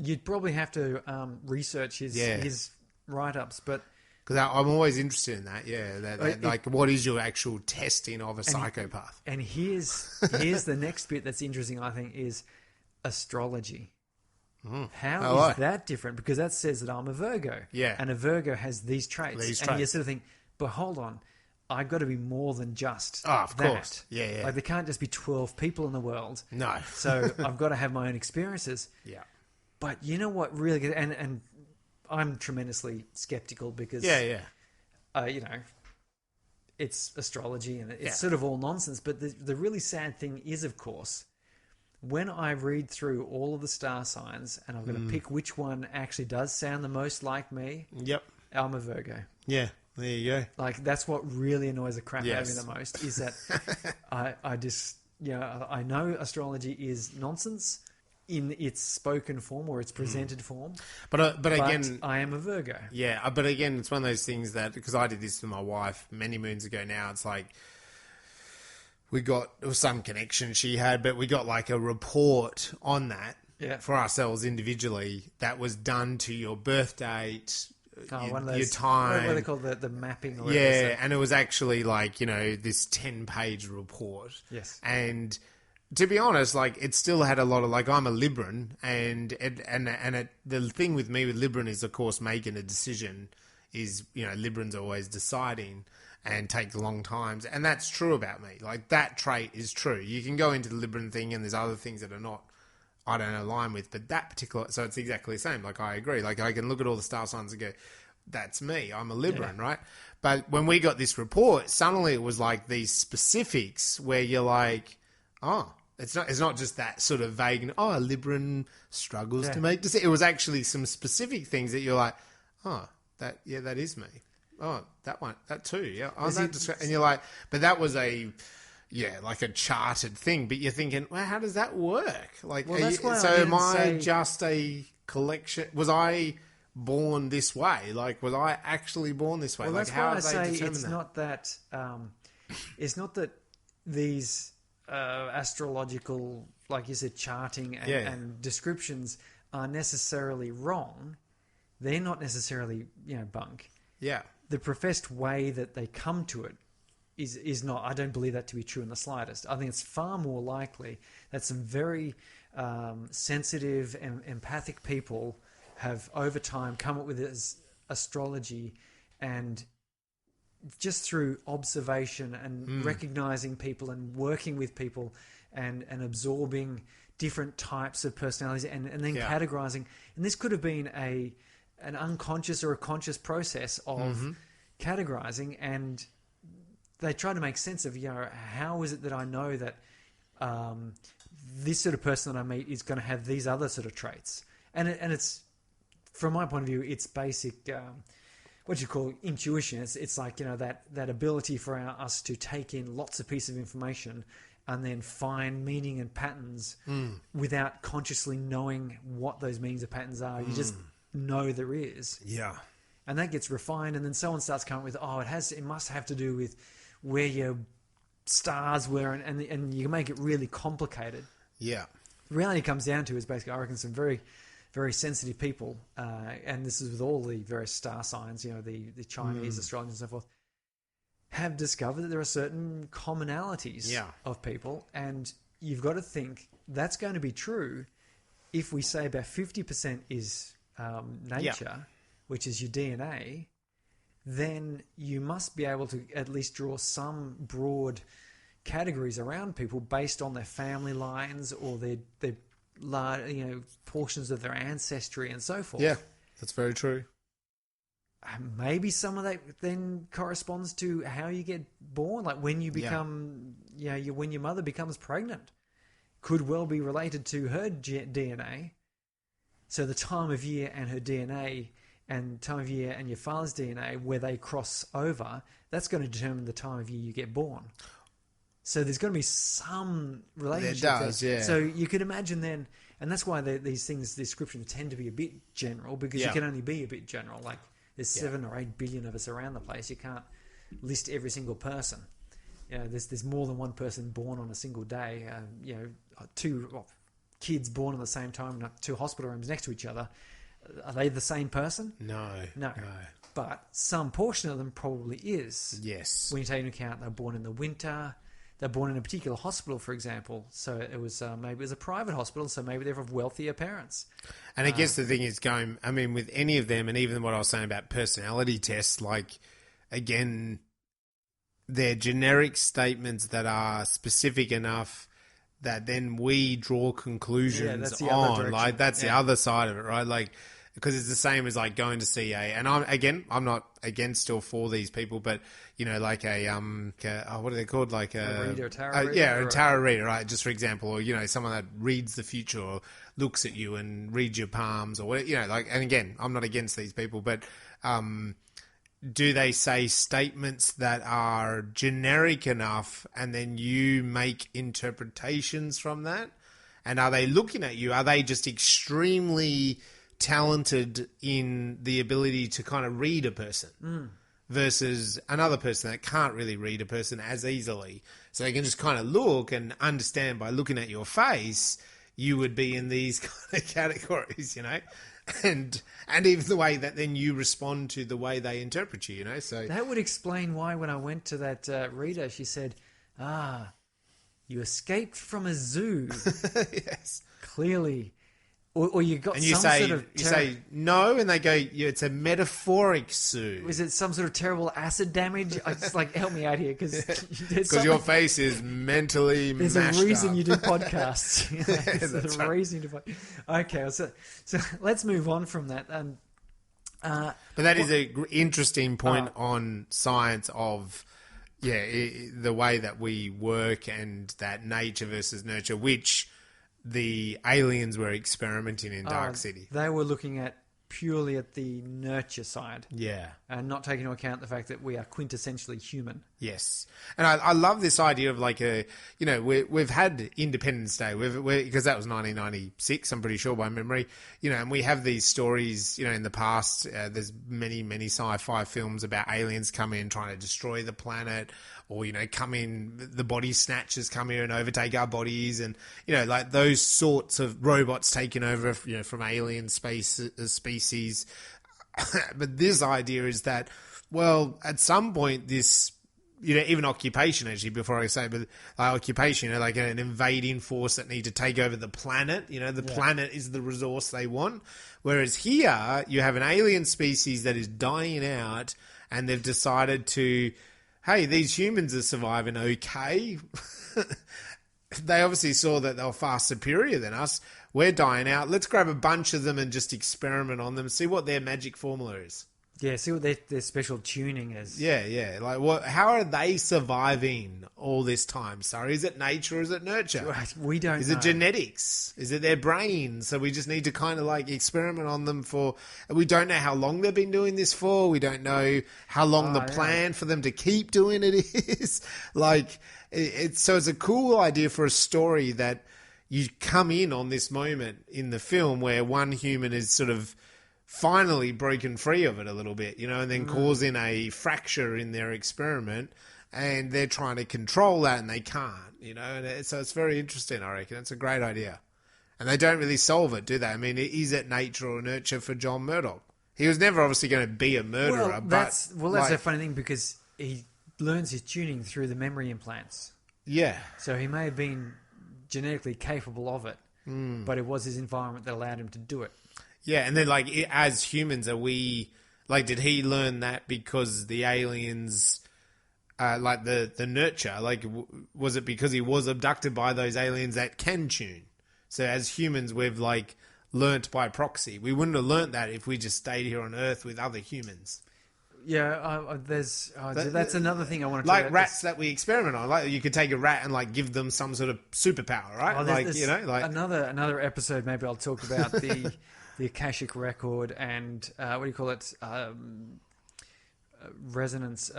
You'd probably have to research his write-ups, but because I'm always interested in that. Yeah, what is your actual testing of a psychopath? And here's the next bit that's interesting. I think is astrology. How is that different? Because that says that I'm a Virgo. Yeah, and a Virgo has these traits. And you sort of think, but hold on. I've got to be more than just of course. Yeah. There can't just be 12 people in the world. No. So I've got to have my own experiences. Yeah. But you know what really good... And I'm tremendously skeptical because... it's astrology and it's sort of all nonsense. But the really sad thing is, of course, when I read through all of the star signs and I'm going to pick which one actually does sound the most like me... Yep. I'm a Virgo. Yeah. There you go. Like, that's what really annoys the crap out of me the most, is that I just, I know astrology is nonsense in its spoken form or its presented form. But again, I am a Virgo. Yeah, but again, it's one of those things that, because I did this for my wife many moons ago now, it's like, it was some connection she had, but we got like a report on that for ourselves individually that was done to your birth date, your time. What are they called? The mapping? Or and it was actually like, this 10-page report. Yes. And to be honest, like, it still had a lot of, like, I'm a Libran, and the thing with me with Libran is, of course, making a decision is, Librans are always deciding and take long times. And that's true about me. Like, that trait is true. You can go into the Libran thing and there's other things that are not, I don't align with, but that particular, so it's exactly the same. Like, I agree. Like, I can look at all the star signs and go, that's me. I'm a Libran, right? But when we got this report, suddenly it was like these specifics where you're like, oh, it's not just that sort of vague, a Libran struggles to make decisions. It was actually some specific things that you're like, oh, that is me. Oh, that one, that too, yeah. Oh, and you're like, but that was like a charted thing. But you're thinking, well, how does that work? Like, am I just a collection? Was I born this way? Like, was I actually born this way? Well, like, that's how why I have they say determined it's that? not that. It's not that these astrological, like you said, charting and descriptions are necessarily wrong. They're not necessarily, bunk. Yeah. The professed way that they come to it is not. I don't believe that to be true in the slightest. I think it's far more likely that some very sensitive and empathic people have over time come up with this astrology, and just through observation and recognizing people and working with people and absorbing different types of personalities and then categorizing. And this could have been an unconscious or a conscious process of categorizing, and they try to make sense of, how is it that I know that this sort of person that I meet is going to have these other sort of traits. And it's, from my point of view, it's basic, what you call intuition. It's like, that ability for us to take in lots of pieces of information and then find meaning and patterns without consciously knowing what those meanings and patterns are. You just know there is. Yeah. And that gets refined, and then someone starts coming with, it must have to do with where your stars were, and you can make it really complicated. Yeah. The reality it comes down to is basically, I reckon, some very, very sensitive people, and this is with all the various star signs, the Chinese astrologers and so forth, have discovered that there are certain commonalities of people, and you've got to think that's going to be true if we say about 50% is nature, which is your DNA, then you must be able to at least draw some broad categories around people based on their family lines or their portions of their ancestry and so forth. Yeah, that's very true. Maybe some of that then corresponds to how you get born, like when you become, when your mother becomes pregnant, could well be related to her DNA. So the time of year and her DNA, and time of year and your father's DNA, where they cross over, that's going to determine the time of year you get born. So there's going to be some relationship there. Does, yeah. So you could imagine then, and that's why these things, the descriptions tend to be a bit general, because you can only be a bit general. Like, there's 7 or 8 billion of us around the place. You can't list every single person. There's more than one person born on a single day. 2 kids born at the same time in 2 hospital rooms next to each other. Are they the same person? No. But some portion of them probably is. Yes. When you take into account they're born in the winter, they're born in a particular hospital, for example. So it was maybe it was a private hospital, so maybe they're of wealthier parents. And I guess the thing is with any of them, and even what I was saying about personality tests, like, again, they're generic statements that are specific enough that then we draw conclusions on. Like, that's the other side of it, right? Like, because it's the same as like going to see I'm not against or for these people, but like what are they called? Like a reader, a tarot reader. A tarot reader, right? Just for example, or someone that reads the future or looks at you and reads your palms or whatever, like. And again, I'm not against these people, but do they say statements that are generic enough and then you make interpretations from that? And are they looking at you? Are they just extremely talented in the ability to kind of read a person versus another person that can't really read a person as easily? So they can just kind of look and understand by looking at your face, you would be in these kind of categories, you know? And even the way that then you respond to the way they interpret you, you know? So that would explain why when I went to that reader, she said, you escaped from a zoo. Yes. Clearly. Or you got and you some say, sort of... you say no, and they go, yeah, it's a metaphoric zoo. Was it some sort of terrible acid damage? I just help me out here, because your face is mentally there's mashed a reason up. you do podcasts. There's a right. reason you do Okay, so let's move on from that. But that is an interesting point on science of... the way that we work and that nature versus nurture, which the aliens were experimenting in Dark City. They were looking at purely at the nurture side. Yeah. And not taking into account the fact that we are quintessentially human. Yes. And I love this idea of we've had Independence Day, because that was 1996, I'm pretty sure by memory, and we have these stories, in the past, there's many, many sci-fi films about aliens coming in trying to destroy the planet, or, come in, the body snatchers come here and overtake our bodies, and, those sorts of robots taking over, from alien species. But this idea is that, well, at some point this, even occupation, actually, before I say, but occupation, like an invading force that need to take over the planet, the planet is the resource they want. Whereas here, you have an alien species that is dying out, and they've decided to, hey, these humans are surviving okay. They obviously saw that they were far superior than us. We're dying out. Let's grab a bunch of them and just experiment on them, see what their magic formula is. Yeah, see what their special tuning is. Yeah. How are they surviving all this time, Surrey? Is it nature or is it nurture? We don't know. Is it genetics? Is it their brains? So we just need to kind of experiment on them for... We don't know how long they've been doing this for. We don't know how long the plan for them to keep doing it is. So it's a cool idea for a story that you come in on this moment in the film where one human is sort of finally broken free of it a little bit, and then causing a fracture in their experiment, and they're trying to control that and they can't, and so it's very interesting, I reckon. It's a great idea. And they don't really solve it, do they? I mean, is it nature or nurture for John Murdoch? He was never obviously going to be a murderer, that's a funny thing, because he learns his tuning through the memory implants. Yeah. So he may have been genetically capable of it, but it was his environment that allowed him to do it. Yeah, and then, as humans, are we... did he learn that because the aliens... the nurture, was it because he was abducted by those aliens that can tune? So as humans, we've, learnt by proxy. We wouldn't have learnt that if we just stayed here on Earth with other humans. Yeah, that's another thing I want to talk about. Rats that we experiment on. You could take a rat and give them some sort of superpower, right? Another episode. Maybe I'll talk about the Akashic record and resonance.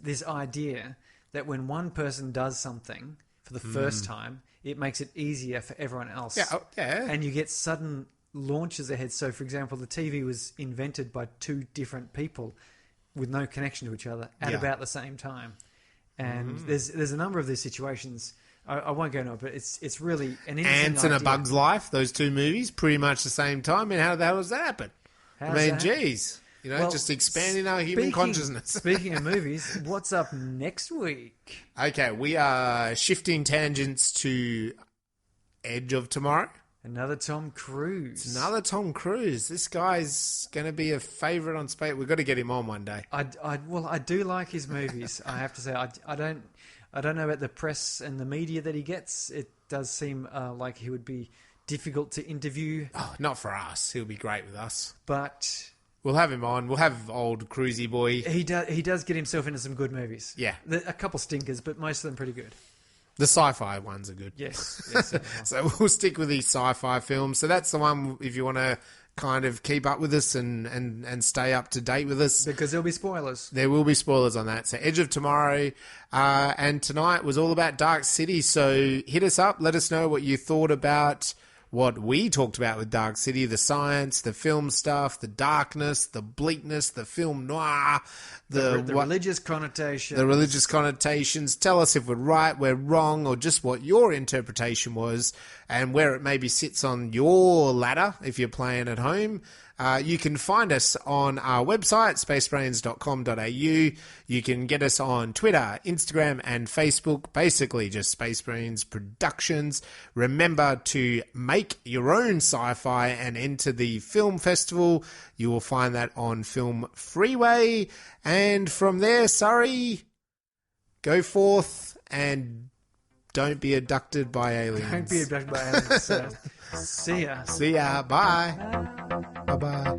This idea that when one person does something for the first time, it makes it easier for everyone else. Yeah. And you get sudden launches ahead. So, for example, the TV was invented by two different people with no connection to each other at about the same time. And there's a number of these situations. I won't go into it, but it's really an interesting Ants and idea. A Bug's Life, those two movies, pretty much the same time. I mean, how the hell does that happen? Geez. Just expanding our human consciousness. Speaking of movies, what's up next week? Okay, we are shifting tangents to Edge of Tomorrow. Another Tom Cruise. This guy's going to be a favourite on Space. We've got to get him on one day. I do like his movies. I have to say, I don't know about the press and the media that he gets. It does seem like he would be difficult to interview. Oh, not for us. He'll be great with us. But we'll have him on. We'll have old Cruisy boy. He does get himself into some good movies. Yeah. A couple stinkers, but most of them pretty good. The sci-fi ones are good. Yes. So we'll stick with these sci-fi films. So that's the one, if you want to kind of keep up with us and stay up to date with us. Because there'll be spoilers. There will be spoilers on that. So Edge of Tomorrow and tonight was all about Dark City. So hit us up. Let us know what you thought about what we talked about with Dark City, the science, the film stuff, the darkness, the bleakness, the film noir, the religious connotations. The religious connotations. Tell us if we're right, we're wrong, or just what your interpretation was and where it maybe sits on your ladder if you're playing at home. You can find us on our website, spacebrains.com.au. You can get us on Twitter, Instagram, and Facebook. Basically, just Spacebrains Productions. Remember to make your own sci-fi and enter the film festival. You will find that on Film Freeway. And from there, Surrey, go forth and don't be abducted by aliens. Don't be abducted by aliens. So, see ya. See ya. Bye. Bye-bye.